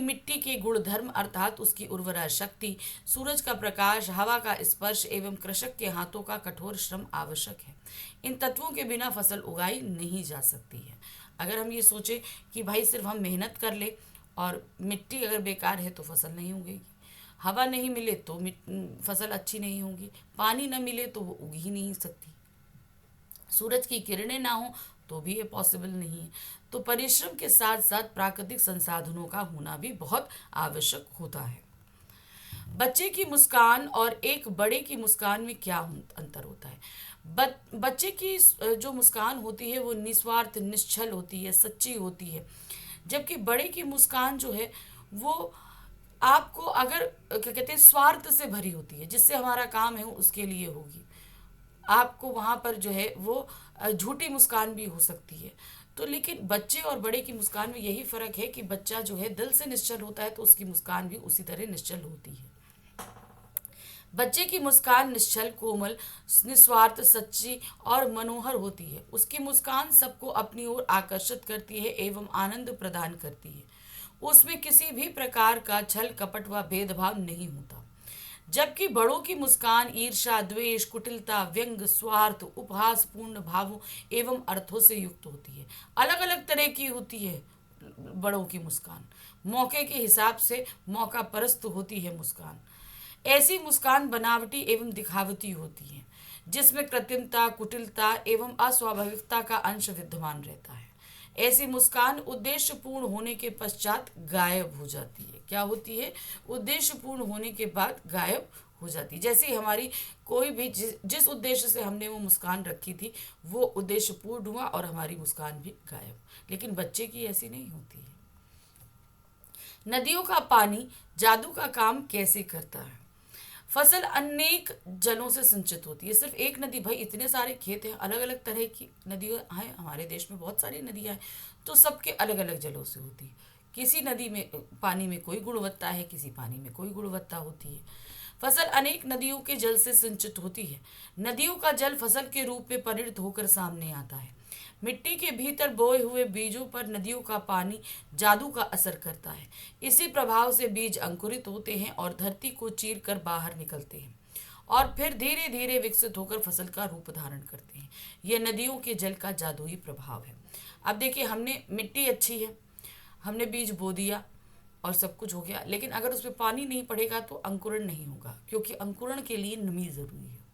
मिट्टी के गुणधर्म अर्थात उसकी उर्वरा शक्ति, सूरज का प्रकाश, हवा का स्पर्श एवं कृषक के हाथों का कठोर श्रम आवश्यक है। इन तत्वों के बिना फसल उगाई नहीं जा सकती है। अगर हम ये सोचें कि भाई सिर्फ हम मेहनत कर ले और मिट्टी अगर बेकार है तो फसल नहीं उगेगी, हवा नहीं मिले तो फसल अच्छी नहीं होगी, पानी न मिले तो वो उग ही नहीं सकती, सूरज की किरणें ना हो तो भी ये पॉसिबल नहीं है। तो परिश्रम के साथ साथ प्राकृतिक संसाधनों का होना भी बहुत आवश्यक होता है। बच्चे की मुस्कान और एक बड़े की मुस्कान में क्या अंतर होता है? बच्चे की जो मुस्कान होती है वो निस्वार्थ, निश्चल होती है, सच्ची होती है, जबकि बड़े की मुस्कान जो है वो आपको अगर क्या कहते हैं स्वार्थ से भरी होती है, जिससे हमारा काम है उसके लिए होगी। आपको वहाँ पर जो है वो झूठी मुस्कान भी हो सकती है। तो लेकिन बच्चे और बड़े की मुस्कान में यही फ़र्क है कि बच्चा जो है दिल से निश्चल होता है तो उसकी मुस्कान भी उसी तरह निश्चल होती है। बच्चे की मुस्कान निश्चल, कोमल, निस्वार्थ, सच्ची और मनोहर होती है। उसकी मुस्कान सबको अपनी ओर आकर्षित करती है एवं आनंद प्रदान करती है। उसमें किसी भी प्रकार का छल, कपट व भेदभाव नहीं होता। जबकि बड़ों की मुस्कान ईर्ष्या, द्वेष, कुटिलता, व्यंग, स्वार्थ, उपहास पूर्ण भावों एवं अर्थों से युक्त होती है। अलग अलग तरह की होती है बड़ों की मुस्कान, मौके के हिसाब से मौका परस्त होती है मुस्कान। ऐसी मुस्कान बनावटी एवं दिखावटी होती है, जिसमें कृत्रिमता, कुटिलता एवं अस्वाभाविकता का अंश विद्यमान रहता है। ऐसी मुस्कान उद्देश्यपूर्ण होने के पश्चात गायब हो जाती है। क्या होती है? उद्देश्यपूर्ण होने के बाद गायब हो जाती है। जैसे ही हमारी कोई भी जिस उद्देश्य से हमने वो मुस्कान रखी थी वो उद्देश्य पूर्ण हुआ और हमारी मुस्कान भी गायब। लेकिन बच्चे की ऐसी नहीं होती है। नदियों का पानी जादू का काम कैसे करता है? फसल अनेक जलों से सिंचित होती है। सिर्फ एक नदी, भाई इतने सारे खेत हैं, अलग अलग तरह की नदियाँ हैं, हमारे देश में बहुत सारी नदियाँ हैं, तो सबके अलग अलग जलों से होती है। किसी नदी में पानी में कोई गुणवत्ता है, किसी पानी में कोई गुणवत्ता होती है। फसल अनेक नदियों के जल से सिंचित होती है। नदियों का जल फसल के रूप में परिणत होकर सामने आता है। मिट्टी के भीतर बोए हुए बीजों पर नदियों का पानी जादू का असर करता है। इसी प्रभाव से बीज अंकुरित होते हैं और धरती को चीर कर बाहर निकलते हैं और फिर धीरे धीरे विकसित होकर फसल का रूप धारण करते हैं। यह नदियों के जल का जादुई प्रभाव है। अब देखिए, हमने मिट्टी अच्छी है, हमने बीज बो दिया और सब कुछ हो गया, लेकिन अगर उसमें पानी नहीं पड़ेगा तो अंकुरण नहीं होगा, क्योंकि अंकुरण के लिए नमी ज़रूरी है।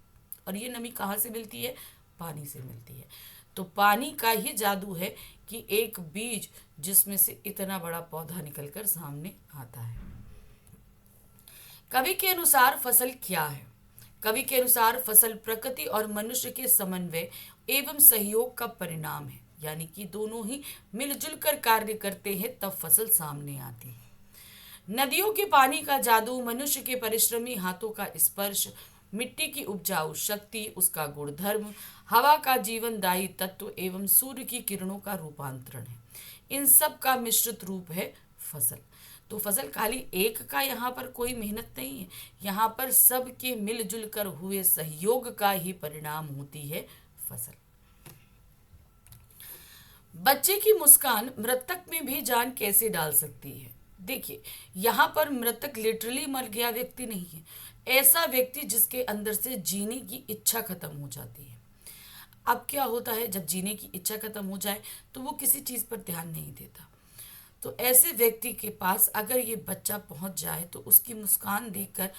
और ये नमी कहाँ से मिलती है? पानी से मिलती है। तो पानी का ही जादू है कि एक बीज जिसमें से इतना बड़ा पौधा निकलकर सामने आता है। कवि के अनुसार फसल क्या है? कवि के अनुसार फसल प्रकृति और मनुष्य के समन्वय एवं सहयोग का परिणाम है। यानी कि दोनों ही मिलजुल कर कार्य करते हैं तब फसल सामने आती है। नदियों के पानी का जादू, मनुष्य के परिश्रमी हाथों का स्पर्श, मिट्टी की उपजाऊ शक्ति, उसका गुणधर्म, हवा का जीवनदायी तत्व एवं सूर्य की किरणों का रूपांतरण है। इन सब का मिश्रित रूप है फसल। तो फसल खाली एक का यहाँ पर कोई मेहनत नहीं है, यहाँ पर सबके मिलजुल कर हुए सहयोग का ही परिणाम होती है फसल। बच्चे की मुस्कान मृतक में भी जान कैसे डाल सकती है? देखिए, यहाँ पर मृतक लिटरली मर गया व्यक्ति नहीं है, ऐसा व्यक्ति जिसके अंदर से जीने की इच्छा खत्म हो जाती है। अब क्या होता है, जब जीने की इच्छा खत्म हो जाए तो वो किसी चीज़ पर ध्यान नहीं देता। तो ऐसे व्यक्ति के पास अगर ये बच्चा पहुंच जाए तो उसकी मुस्कान देखकर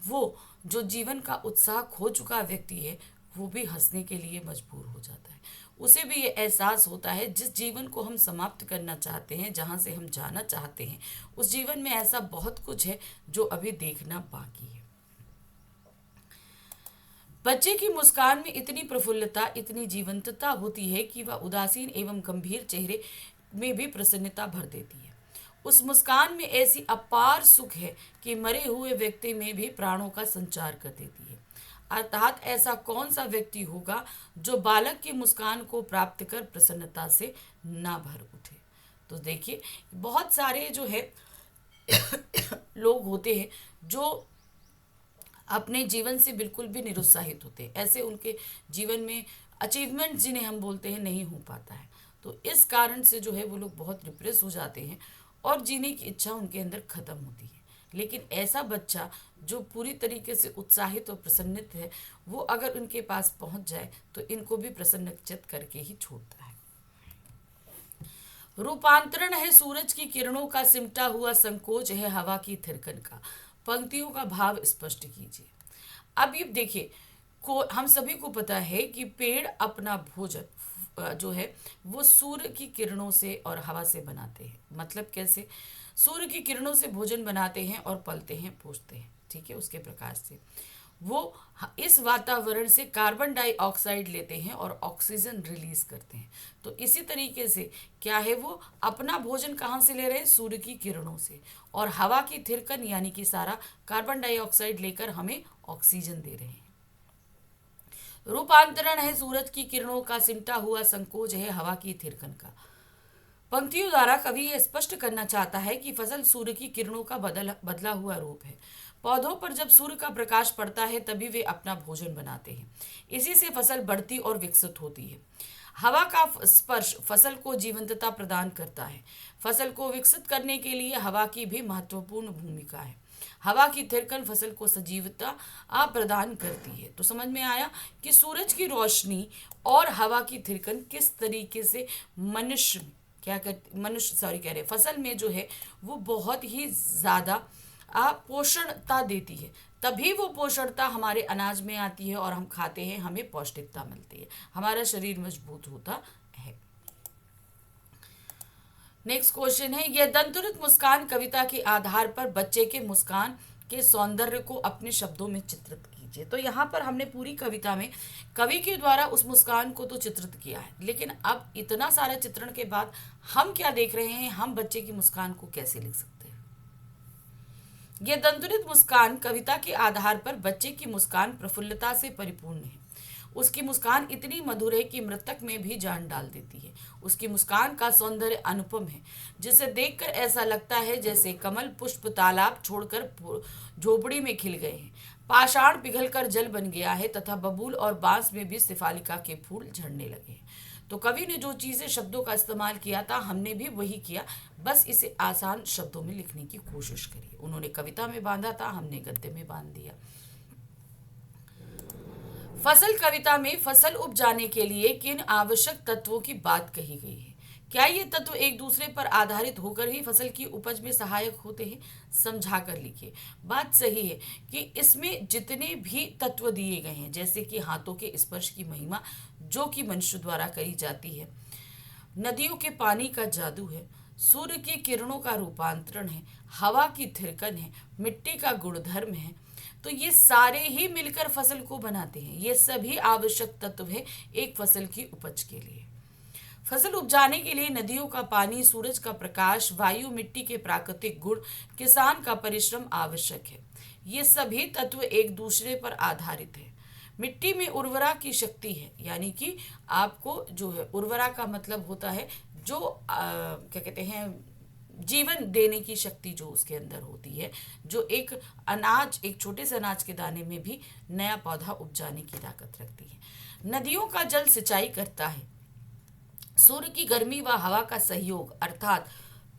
वो जो जीवन का उत्साह खो चुका व्यक्ति है वो भी हंसने के लिए मजबूर हो जाता है। उसे भी ये एहसास होता है जिस जीवन को हम समाप्त करना चाहते हैं, जहाँ से हम जाना चाहते हैं, उस जीवन में ऐसा बहुत कुछ है जो अभी देखना बाकी है। बच्चे की मुस्कान में इतनी प्रफुल्लता, इतनी जीवंतता होती है कि वह उदासीन एवं गंभीर चेहरे में भी प्रसन्नता भर देती है। उस मुस्कान में ऐसी अपार सुख है कि मरे हुए व्यक्ति में भी प्राणों का संचार कर देती है। अर्थात ऐसा कौन सा व्यक्ति होगा जो बालक की मुस्कान को प्राप्त कर प्रसन्नता से ना भर उठे। तो देखिए, बहुत सारे जो है लोग होते हैं जो अपने जीवन से बिल्कुल भी निरुत्साहित होते हैं, ऐसे उनके जीवन में अचीवमेंट जिन्हें हम बोलते हैं नहीं हो पाता है। तो इस कारण से जो है वो लोग बहुत डिप्रेस हो जाते हैं और जीने की इच्छा उनके अंदर खत्म होती है। लेकिन ऐसा बच्चा जो पूरी तरीके से उत्साहित और प्रसन्नित है, वो अगर उनके पास पहुंच जाए तो इनको भी प्रसन्नचित्त करके ही छोड़ता है। रूपांतरण है सूरज की किरणों का, सिमटा हुआ संकोच है हवा की थिरकन का। पंक्तियों का भाव स्पष्ट कीजिए। अब ये देखिए, हम सभी को पता है कि पेड़ अपना भोजन जो है वो सूर्य की किरणों से और हवा से बनाते हैं। मतलब कैसे? सूर्य की किरणों से भोजन बनाते हैं और पलते हैं, पोषते हैं, ठीक है, उसके प्रकाश से। वो इस वातावरण से कार्बन डाइऑक्साइड लेते हैं और ऑक्सीजन रिलीज करते हैं। तो इसी तरीके से क्या है, वो अपना भोजन कहाँ से ले रहे हैं? सूर्य की किरणों से। और हवा की थिरकन यानी कि सारा कार्बन डाइऑक्साइड लेकर हमें ऑक्सीजन दे रहे हैं। रूपांतरण है सूरज की किरणों का, सिमटा हुआ संकोच है हवा की थिरकन का। पंक्तियों द्वारा कवि यह स्पष्ट करना चाहता है कि फसल सूर्य की किरणों का बदला हुआ रूप है। पौधों पर जब सूर्य का प्रकाश पड़ता है तभी वे अपना भोजन बनाते हैं। इसी से फसल बढ़ती और विकसित होती है। हवा का स्पर्श फसल को जीवंतता प्रदान करता है। फसल को विकसित करने के लिए हवा की भी महत्वपूर्ण भूमिका है। हवा की थिरकन फसल को सजीवता प्रदान करती है। तो समझ में आया कि सूरज की रोशनी और हवा की थिरकन किस तरीके से फसल में जो है वो बहुत ही ज़्यादा पोषणता देती है। तभी वो पोषणता हमारे अनाज में आती है और हम खाते हैं, हमें पौष्टिकता मिलती है, हमारा शरीर मजबूत होता है। नेक्स्ट क्वेश्चन है, यह दंतुरित मुस्कान कविता के आधार पर बच्चे के मुस्कान के सौंदर्य को अपने शब्दों में चित्रित कीजिए। तो यहाँ पर हमने पूरी कविता में कवि के द्वारा उस मुस्कान को तो चित्रित किया है, लेकिन अब इतना सारा चित्रण के बाद हम क्या देख रहे हैं, हम बच्चे की मुस्कान को कैसे लिख सकते हैं। यह दंतुरित मुस्कान कविता के आधार पर बच्चे की मुस्कान प्रफुल्लता से परिपूर्ण है। उसकी मुस्कान इतनी मधुर है कि मृतक में भी जान डाल देती है। उसकी मुस्कान का सौंदर्य अनुपम है, जिसे देखकर ऐसा लगता है जैसे कमल पुष्प तालाब छोड़कर झोपड़ी में खिल गए हैं, पाषाण पिघलकर जल बन गया है तथा बबूल और बांस में भी सिफालिका के फूल झड़ने लगे हैं। तो कवि ने जो चीज़ें शब्दों का इस्तेमाल किया था, हमने भी वही किया, बस इसे आसान शब्दों में लिखने की कोशिश करी। उन्होंने कविता में बांधा था, हमने गद्य में बांध दिया। फसल कविता में फसल उपजाने के लिए किन आवश्यक तत्वों की बात कही गई है? क्या ये तत्व एक दूसरे पर आधारित होकर ही फसल की उपज में सहायक होते हैं? समझा कर लिखिए। बात सही है कि इसमें जितने भी तत्व दिए गए हैं, जैसे कि हाथों के स्पर्श की महिमा जो कि मनुष्य द्वारा करी जाती है, नदियों के पानी का जादू है, सूर्य की किरणों का रूपांतरण है, हवा की थिरकन है, मिट्टी का गुणधर्म है, तो ये सारे ही मिलकर फसल को बनाते हैं। ये सभी आवश्यक तत्व है एक फसल की उपज के लिए। फसल उपजाने के लिए नदियों का पानी, सूरज का प्रकाश, वायु, मिट्टी के प्राकृतिक गुण, किसान का परिश्रम आवश्यक है। ये सभी तत्व एक दूसरे पर आधारित है। मिट्टी में उर्वरा की शक्ति है, यानी कि आपको जो है उर्वरा का मतलब होता है जो क्या कहते हैं, जीवन देने की शक्ति जो उसके अंदर होती है, जो एक अनाज, एक छोटे से अनाज के दाने में भी नया पौधा उपजाने की ताकत रखती है। नदियों का जल सिंचाई करता है। सूर्य की गर्मी व हवा का सहयोग अर्थात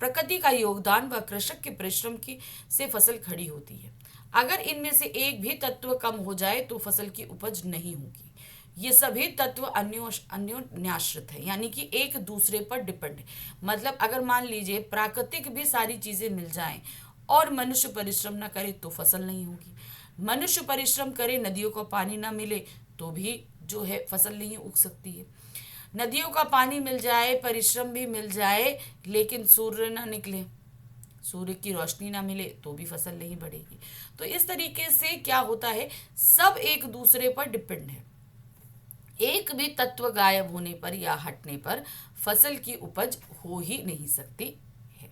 प्रकृति का योगदान व कृषक के परिश्रम की से फसल खड़ी होती है। अगर इनमें से एक भी तत्व कम हो जाए तो फसल की उपज नहीं होगी। ये सभी तत्व अन्योन्याश्रित है, यानी कि एक दूसरे पर डिपेंड है। मतलब अगर मान लीजिए प्राकृतिक भी सारी चीजें मिल जाएं और मनुष्य परिश्रम न करे तो फसल नहीं होगी। मनुष्य परिश्रम करे, नदियों को पानी ना मिले तो भी जो है फसल नहीं उग सकती है। नदियों का पानी मिल जाए, परिश्रम भी मिल जाए, लेकिन सूर्य ना निकले, सूर्य की रोशनी ना मिले तो भी फसल नहीं बढ़ेगी। तो इस तरीके से क्या होता है, सब एक दूसरे पर डिपेंड है। एक भी तत्व गायब होने पर या हटने पर फसल की उपज हो ही नहीं सकती है।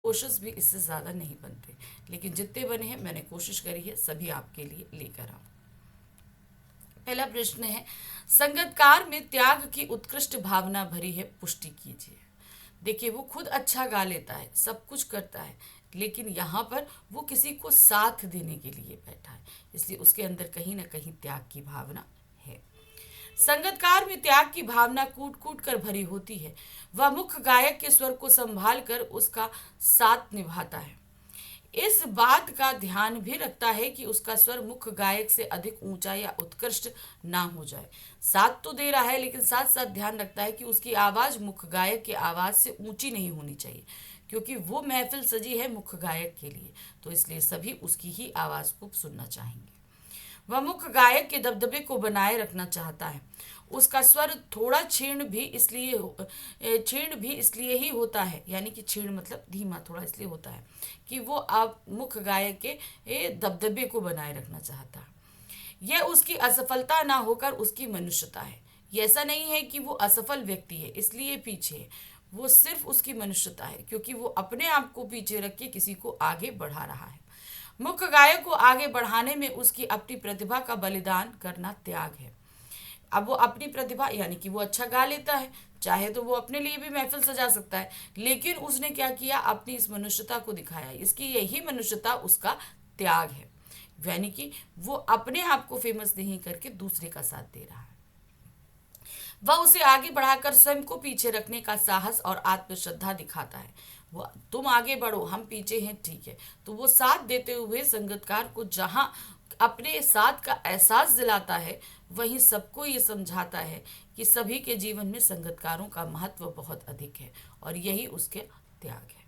कोशिश भी इससे ज्यादा नहीं बनते, लेकिन जितने बने हैं मैंने कोशिश करी है सभी आपके लिए लेकर आऊं। पहला प्रश्न है, संगीतकार में त्याग की उत्कृष्ट भावना भरी है, पुष्टि कीजिए। देखिए, वो खुद अच्छा गा लेता है, सब कुछ करता है, लेकिन यहाँ पर वो किसी को साथ देने के लिए बैठा है, इसलिए उसके अंदर कहीं ना कहीं त्याग की भावना है। संगीतकार में त्याग की भावना कूट कूट कर भरी होती है। वह मुख्य गायक के स्वर को संभाल कर उसका साथ निभाता है। इस बात का ध्यान भी रखता है कि उसका स्वर मुख्य गायक से अधिक ऊंचा या उत्कृष्ट ना हो जाए। साथ तो दे रहा है, लेकिन साथ साथ ध्यान रखता है कि उसकी आवाज मुख्य गायक की आवाज से ऊंची नहीं होनी चाहिए, क्योंकि वो महफिल सजी है मुख्य गायक के लिए, तो इसलिए सभी उसकी ही आवाज को सुनना चाहेंगे। वह मुख्य गायक के दबदबे को बनाए रखना चाहता है। उसका स्वर थोड़ा क्षीण भी इसलिए ही होता है, यानी कि क्षीण मतलब धीमा, थोड़ा इसलिए होता है कि वो आप मुख्य गायक के दबदबे को बनाए रखना चाहता है। यह उसकी असफलता ना होकर उसकी मनुष्यता है। ये ऐसा नहीं है कि वो असफल व्यक्ति है इसलिए पीछे है, वो सिर्फ उसकी मनुष्यता है, क्योंकि वो अपने आप को पीछे रख के किसी को आगे बढ़ा रहा है। मुख्य गायक को आगे बढ़ाने में उसकी अपनी प्रतिभा का बलिदान करना त्याग है। अब वो अपनी प्रतिभा, यानी कि वो अच्छा गा लेता है, चाहे तो वो अपने लिए भी महफिल सजा सकता है, लेकिन उसने क्या किया, अपनी इस मनुष्यता को दिखाया। इसकी यही मनुष्यता उसका त्याग है, यानी कि वो अपने आप को फेमस नहीं करके दूसरे का साथ दे रहा है। वह उसे आगे बढ़ाकर स्वयं को पीछे रखने का साहस और आत्मश्रद्धा दिखाता है। वो, तुम आगे बढ़ो, हम पीछे हैं, ठीक है। तो वो साथ देते हुए संगीतकार को जहां अपने साथ का एहसास दिलाता है, वहीं सबको ये समझाता है कि सभी के जीवन में संगीतकारों का महत्व बहुत अधिक है, और यही उसके त्याग है।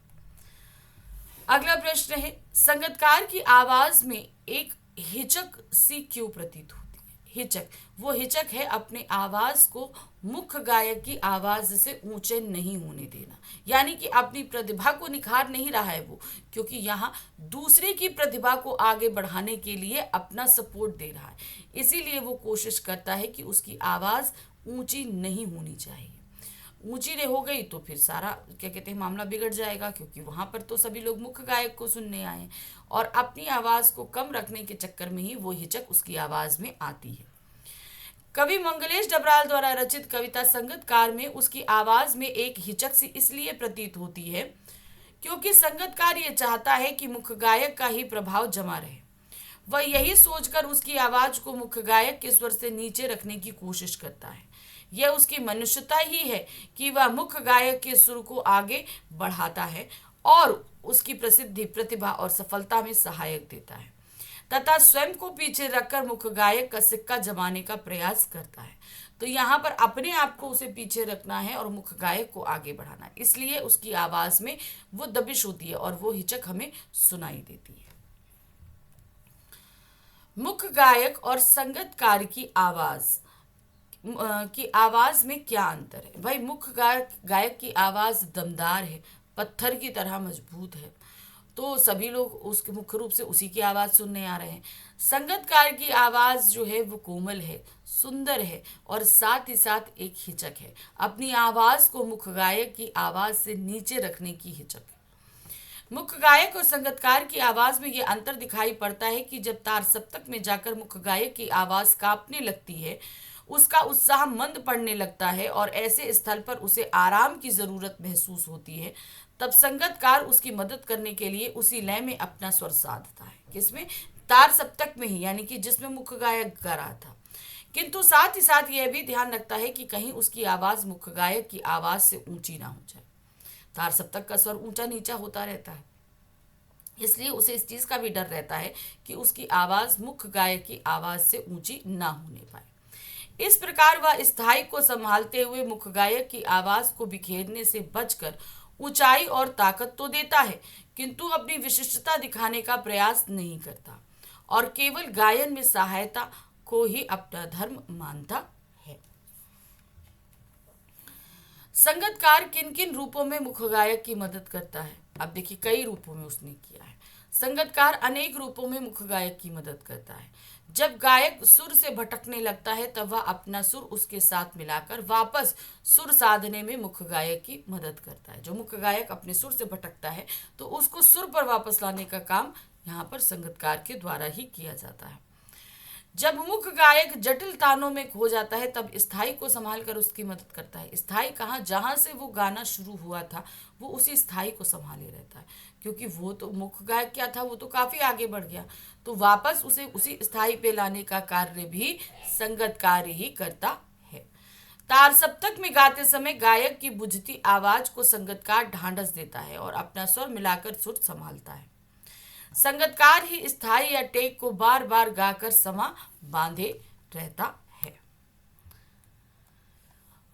अगला प्रश्न है, संगीतकार की आवाज में एक हिचक सी क्यों प्रतीत होती है? हिचक, वो हिचक है अपने आवाज को मुख्य गायक की आवाज से ऊंचे नहीं होने देना, यानी कि अपनी प्रतिभा को निखार नहीं रहा है वो, क्योंकि यहाँ दूसरे की प्रतिभा को आगे बढ़ाने के लिए अपना सपोर्ट दे रहा है, इसीलिए वो कोशिश करता है कि उसकी आवाज ऊंची नहीं होनी चाहिए। ऊंची रे हो गई तो फिर सारा क्या कहते हैं मामला बिगड़ जाएगा, क्योंकि वहां पर तो सभी लोग मुख्य गायक को सुनने आए हैं, और अपनी आवाज को कम रखने के चक्कर में ही वो हिचक उसकी आवाज में आती है। कवि मंगलेश डबराल द्वारा रचित कविता संगीतकार में उसकी आवाज में एक हिचक सी इसलिए प्रतीत होती है क्योंकि संगीतकार ये चाहता है कि मुख्य गायक का ही प्रभाव जमा रहे। वह यही सोचकर उसकी आवाज को मुख्य गायक के स्वर से नीचे रखने की कोशिश करता है। यह उसकी मनुष्यता ही है कि वह मुख्य गायक के सुर को आगे बढ़ाता है और उसकी प्रसिद्धि, प्रतिभा और सफलता में सहायक देता है, तथा स्वयं को पीछे रखकर मुख्य गायक का सिक्का जमाने का प्रयास करता है। तो यहाँ पर अपने आप को उसे पीछे रखना है और मुख्य गायक को आगे बढ़ाना है, इसलिए उसकी आवाज में वो दबिश होती है और वो हिचक हमें सुनाई देती है। मुख्य गायक और संगीतकार की आवाज में क्या अंतर है? भाई, मुख्य गायक की आवाज दमदार है, पत्थर की तरह मजबूत है, तो सभी लोग उसके मुख्य रूप से उसी की आवाज सुनने आ रहे हैं। संगीतकार की आवाज जो है वो कोमल है, सुंदर है, और साथ ही साथ एक हिचक है, अपनी आवाज को मुख्य गायक की आवाज से नीचे रखने की हिचक है। मुख्य गायक और संगीतकार की आवाज में यह अंतर दिखाई पड़ता है कि जब तार सप्तक में जाकर मुख्य गायक की आवाज कांपने लगती है, उसका उत्साह मंद पड़ने लगता है और ऐसे स्थल पर उसे आराम की जरूरत महसूस होती है, तब संगीतकार उसकी मदद करने के लिए उसी लय में अपना स्वर साधता है। किसमें? तार सप्तक में ही, यानी कि जिसमें मुख्य गायक गा रहा था, किंतु साथ ही साथ यह भी ध्यान रखता है कि कहीं उसकी आवाज मुख्य गायक की आवाज से ऊंची ना हो जाए। तार सप्तक का स्वर ऊंचा नीचा होता रहता है, इसलिए उसे इस चीज का भी डर रहता है कि उसकी आवाज मुख्य गायक की आवाज से ऊंची ना होने पाए। इस प्रकार वह स्थाई को संभालते हुए मुख्य गायक की आवाज को बिखेरने से बचकर ऊंचाई और ताकत तो देता है, किंतु अपनी विशिष्टता दिखाने का प्रयास नहीं करता और केवल गायन में सहायता को ही अपना धर्म मानता है। संगीतकार किन किन रूपों में मुख्य गायक की मदद करता है? अब देखिए, कई रूपों में उसने किया है। संगीतकार अनेक रूपों में मुख्य गायक की मदद करता है। जब गायक सुर से भटकने लगता है तब वह अपना सुर उसके साथ मिलाकर वापस सुर साधने में मुख्य गायक की मदद करता है। जो मुख्य गायक अपने सुर से भटकता है तो उसको सुर पर वापस लाने का काम यहाँ पर संगीतकार के द्वारा ही किया जाता है। जब मुख्य गायक जटिल तानों में खो जाता है तब स्थाई को संभाल कर उसकी मदद करता है। स्थाई कहाँ, जहां से वो गाना शुरू हुआ था वो उसी स्थाई को संभाले रहता है, क्योंकि वो तो मुख्य गायक क्या था, वो तो काफी आगे बढ़ गया, तो वापस उसे उसी स्थाई पे लाने का कार्य भी संगीतकार ही करता है। तार सप्तक में गाते समय गायक की बुझती आवाज को संगीतकार ढांढस देता है और अपना स्वर मिलाकर सुर संभालता है। संगीतकार ही स्थाई या टेक को बार बार गाकर समा बांधे रहता है।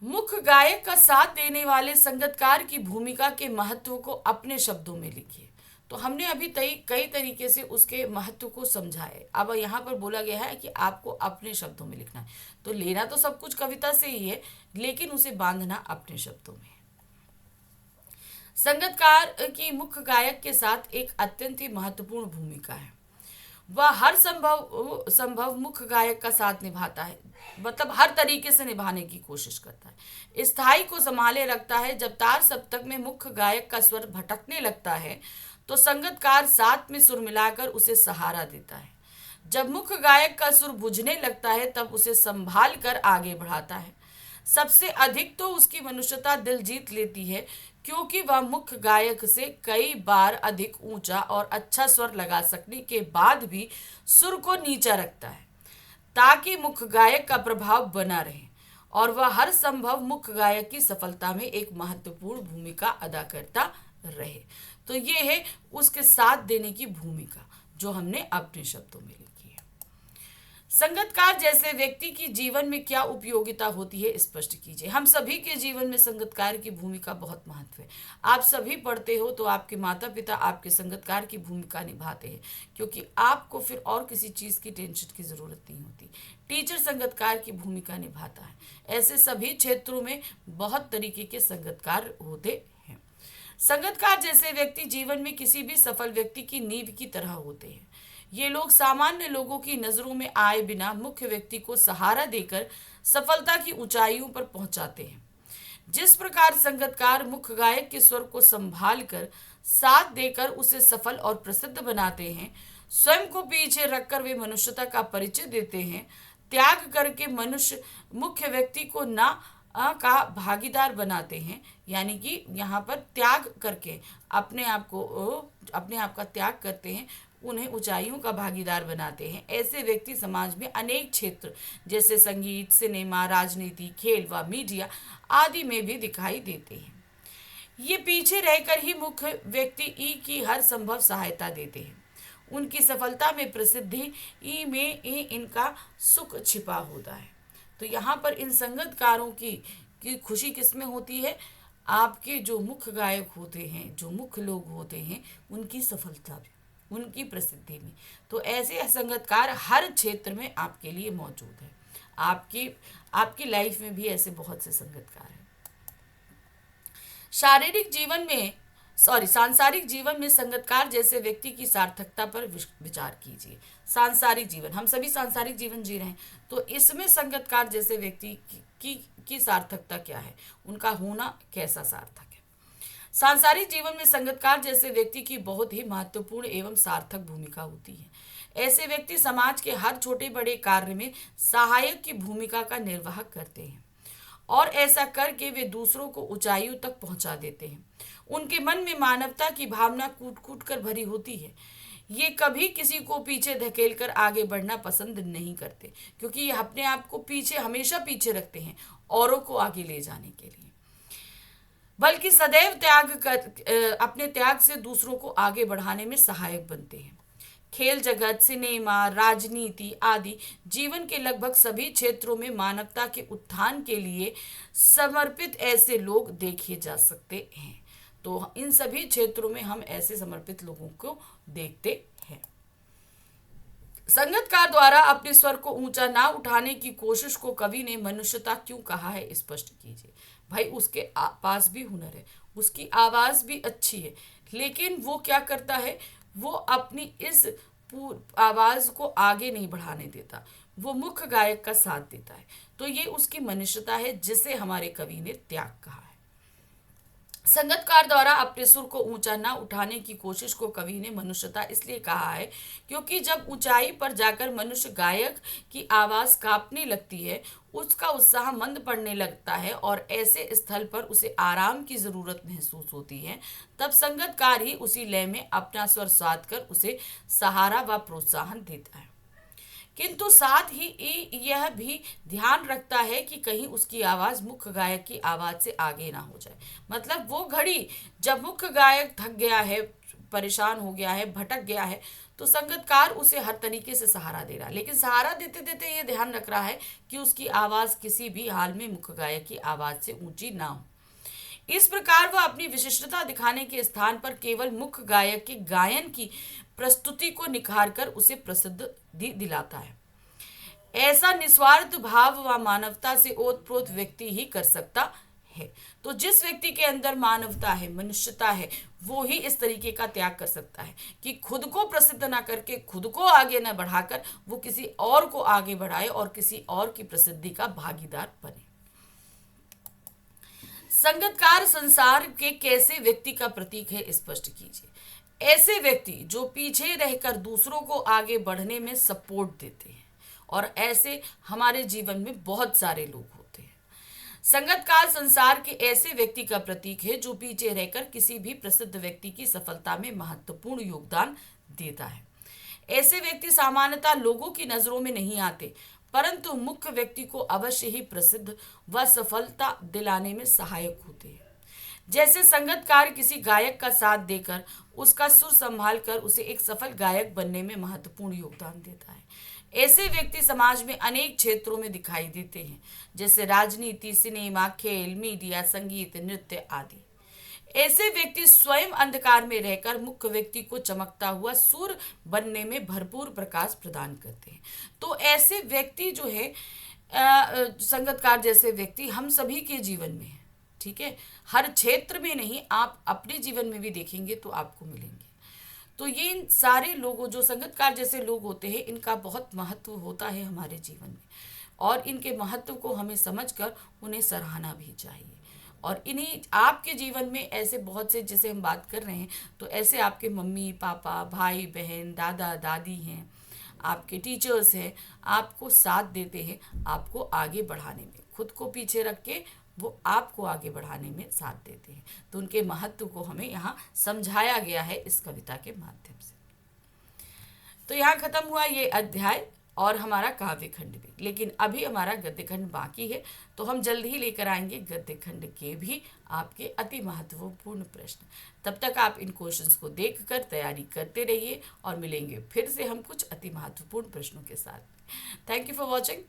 मुख्य गायक का साथ देने वाले संगीतकार की भूमिका के महत्व को अपने शब्दों में लिखिए। तो हमने अभी कई तरीके से उसके महत्व को समझा है। अब यहाँ पर बोला गया है कि आपको अपने शब्दों में लिखना है। तो लेना तो सब कुछ कविता से ही है, लेकिन उसे बांधना अपने शब्दों में। संगीतकार की मुख्य गायक के साथ एक अत्यंत ही महत्वपूर्ण भूमिका है। वह हर संभव मुख्य गायक का साथ निभाता है, मतलब हर तरीके से निभाने की कोशिश करता है। स्थाई को संभाले रखता है। जब तार सप्तक में मुख्य गायक का स्वर भटकने लगता है तो संगीतकार साथ में सुर मिलाकर उसे सहारा देता है। जब मुख्य गायक का सुर बुझने लगता है तब उसे संभाल कर आगे बढ़ाता है। सबसे अधिक तो उसकी मनुष्यता दिल जीत लेती है, क्योंकि वह मुख्य गायक से कई बार अधिक ऊंचा और अच्छा स्वर लगा सकने के बाद भी सुर को नीचा रखता है ताकि मुख्य गायक का प्रभाव बना रहे और वह हर संभव मुख्य गायक की सफलता में एक महत्वपूर्ण भूमिका अदा करता रहे। तो ये है उसके साथ देने की भूमिका जो हमने अपने शब्दों में लिखी है। संगीतकार जैसे व्यक्ति की जीवन में क्या उपयोगिता होती है, स्पष्ट कीजिए। हम सभी के जीवन में संगीतकार की भूमिका बहुत महत्व है। आप सभी पढ़ते हो तो आपके माता पिता आपके संगीतकार की भूमिका निभाते हैं, क्योंकि आपको फिर और किसी चीज़ की टेंशन की ज़रूरत नहीं होती। टीचर संगीतकार की भूमिका निभाता है। ऐसे सभी क्षेत्रों में बहुत तरीके के संगीतकार होते हैं। संगीतकार जैसे व्यक्ति जीवन में किसी भी सफल व्यक्ति की नींव की तरह होते हैं। ये लोग सामान्य लोगों की नजरों में आए बिना मुख्य व्यक्ति को सहारा देकर सफलता की ऊंचाइयों पर पहुंचाते हैं। जिस प्रकार संगीतकार मुख्य गायक के स्वर को संभाल कर साथ देकर उसे सफल और प्रसिद्ध बनाते हैं, स्वयं को पीछे रखकर वे मनुष्यता का परिचय देते हैं, त्याग करके मनुष्य मुख्य व्यक्ति को ना का भागीदार बनाते हैं, यानी कि यहाँ पर त्याग करके अपने आप का त्याग करते हैं, उन्हें ऊंचाइयों का भागीदार बनाते हैं। ऐसे व्यक्ति समाज में अनेक क्षेत्र जैसे संगीत, सिनेमा, राजनीति, खेल व मीडिया आदि में भी दिखाई देते हैं। ये पीछे रहकर ही मुख्य व्यक्ति की हर संभव सहायता देते हैं। उनकी सफलता में प्रसिद्धि में इनका सुख छिपा होता है। तो यहाँ पर इन संगीतकारों की खुशी किसमें होती है? आपके जो मुख्य गायक होते हैं, जो मुख्य लोग होते हैं, उनकी सफलता में, उनकी प्रसिद्धि में। तो ऐसे संगीतकार हर क्षेत्र में आपके लिए मौजूद है। आपकी लाइफ में भी ऐसे बहुत से संगीतकार हैं। सांसारिक जीवन में संगीतकार जैसे व्यक्ति की सार्थकता पर विचार कीजिए। सांसारिक जीवन, हम सभी सांसारिक जीवन जी रहे हैं, तो इसमें संगीतकार जैसे व्यक्ति की सार्थकता क्या है, उनका होना कैसा सार्थक है। सांसारिक जीवन में संगीतकार जैसे व्यक्ति की बहुत ही महत्वपूर्ण एवं सार्थक भूमिका होती है। ऐसे व्यक्ति समाज के हर छोटे बड़े कार्य में सहायक की भूमिका का निर्वाह करते हैं और ऐसा करके वे दूसरों को ऊंचाइयों तक पहुंचा देते हैं। उनके मन में मानवता की भावना कूट कूट कर भरी होती है। ये कभी किसी को पीछे धकेल कर आगे बढ़ना पसंद नहीं करते, क्योंकि ये अपने आप को हमेशा पीछे रखते हैं औरों को आगे ले जाने के लिए, बल्कि सदैव अपने त्याग से दूसरों को आगे बढ़ाने में सहायक बनते हैं। खेल जगत, सिनेमा, राजनीति आदि जीवन के लगभग सभी क्षेत्रों में मानवता के उत्थान के लिए समर्पित ऐसे लोग देखे जा सकते हैं। तो इन सभी क्षेत्रों में हम ऐसे समर्पित लोगों को देखते हैं। संगीतकार द्वारा अपने स्वर को ऊंचा ना उठाने की कोशिश को कवि ने मनुष्यता क्यों कहा है, स्पष्ट कीजिए। भाई उसके पास भी हुनर है, उसकी आवाज भी अच्छी है, लेकिन वो क्या करता है, वो अपनी इस आवाज को आगे नहीं बढ़ाने देता, वो मुख्य गायक का साथ देता है। तो ये उसकी मनुष्यता है जिसे हमारे कवि ने त्याग कहा है। संगीतकार द्वारा अपने सुर को ऊंचा ना उठाने की कोशिश को कवि ने मनुष्यता इसलिए कहा है क्योंकि जब ऊंचाई पर जाकर मनुष्य गायक की आवाज कांपने लगती है, उसका उत्साह मंद पड़ने लगता है और ऐसे स्थल पर उसे आराम की जरूरत महसूस होती है, तब संगीतकार ही उसी लय में अपना स्वर साध कर उसे सहारा व प्रोत्साहन देता है। किंतु साथ ही यह भी ध्यान रखता है कि कहीं उसकी आवाज मुख्य गायक की आवाज से आगे ना हो जाए। मतलब वो घड़ी जब मुख्य गायक थक गया है, परेशान हो गया है, भटक गया है, तो संगीतकार उसे हर तरीके से सहारा दे रहा है, लेकिन सहारा देते देते ये ध्यान रख रहा है कि उसकी आवाज किसी भी हाल में मुख्य गायक की आवाज से ऊंची ना हो। इस प्रकार वह अपनी विशिष्टता दिखाने के स्थान पर केवल मुख्य गायक के गायन की प्रस्तुति को निखार कर उसे प्रसिद्धि दिलाता है। ऐसा निस्वार्थ भाव व मानवता से ओतप्रोत व्यक्ति ही कर सकता है। तो जिस व्यक्ति के अंदर मानवता है, मनुष्यता है, वो ही इस तरीके का त्याग कर सकता है कि खुद को प्रसिद्ध ना करके, खुद को आगे ना बढ़ाकर वो किसी और को आगे बढ़ाए और किसी और की प्रसिद्धि का भागीदार बने। संगीतकार संसार के कैसे व्यक्ति का प्रतीक है, स्पष्ट कीजिए। ऐसे व्यक्ति जो पीछे रहकर दूसरों को आगे बढ़ने में सपोर्ट देते हैं, और ऐसे हमारे जीवन में बहुत सारे लोग होते हैं। संगीतकार संसार के ऐसे व्यक्ति का प्रतीक है जो पीछे रहकर किसी भी प्रसिद्ध व्यक्ति की सफलता में महत्वपूर्ण योगदान देता है। ऐसे व्यक्ति सामान्यतः लोगों की नजरों में नहीं आते, परंतु मुख्य व्यक्ति को अवश्य ही प्रसिद्ध व सफलता दिलाने में सहायक होते हैं। जैसे संगीतकार किसी गायक का साथ देकर उसका सुर संभाल कर उसे एक सफल गायक बनने में महत्वपूर्ण योगदान देता है। ऐसे व्यक्ति समाज में अनेक क्षेत्रों में दिखाई देते हैं, जैसे राजनीति, सिनेमा, खेल, मीडिया, संगीत, नृत्य आदि। ऐसे व्यक्ति स्वयं अंधकार में रहकर मुख्य व्यक्ति को चमकता हुआ सूर्य बनने में भरपूर प्रकाश प्रदान करते हैं। तो ऐसे व्यक्ति जो है संगीतकार जैसे व्यक्ति हम सभी के जीवन में है, ठीक है। हर क्षेत्र में नहीं, आप अपने जीवन में भी देखेंगे तो आपको मिलेंगे। तो ये इन सारे लोगों जो संगीतकार जैसे लोग होते हैं, इनका बहुत महत्व होता है हमारे जीवन में, और इनके महत्व को हमें समझकर उन्हें सराहना भी चाहिए। और इन्हीं आपके जीवन में ऐसे बहुत से, जैसे हम बात कर रहे हैं, तो ऐसे आपके मम्मी पापा, भाई बहन, दादा दादी हैं, आपके टीचर्स हैं, आपको साथ देते हैं आपको आगे बढ़ाने में। खुद को पीछे रख के वो आपको आगे बढ़ाने में साथ देते हैं। तो उनके महत्व को हमें यहाँ समझाया गया है इस कविता के माध्यम से। तो यहाँ खत्म हुआ ये अध्याय और हमारा काव्य खंड भी, लेकिन अभी हमारा गद्य खंड बाकी है, तो हम जल्द ही लेकर आएंगे गद्य खंड के भी आपके अति महत्वपूर्ण प्रश्न। तब तक आप इन क्वेश्चंस को देखकर तैयारी करते रहिए और मिलेंगे फिर से हम कुछ अति महत्वपूर्ण प्रश्नों के साथ। Thank you for watching.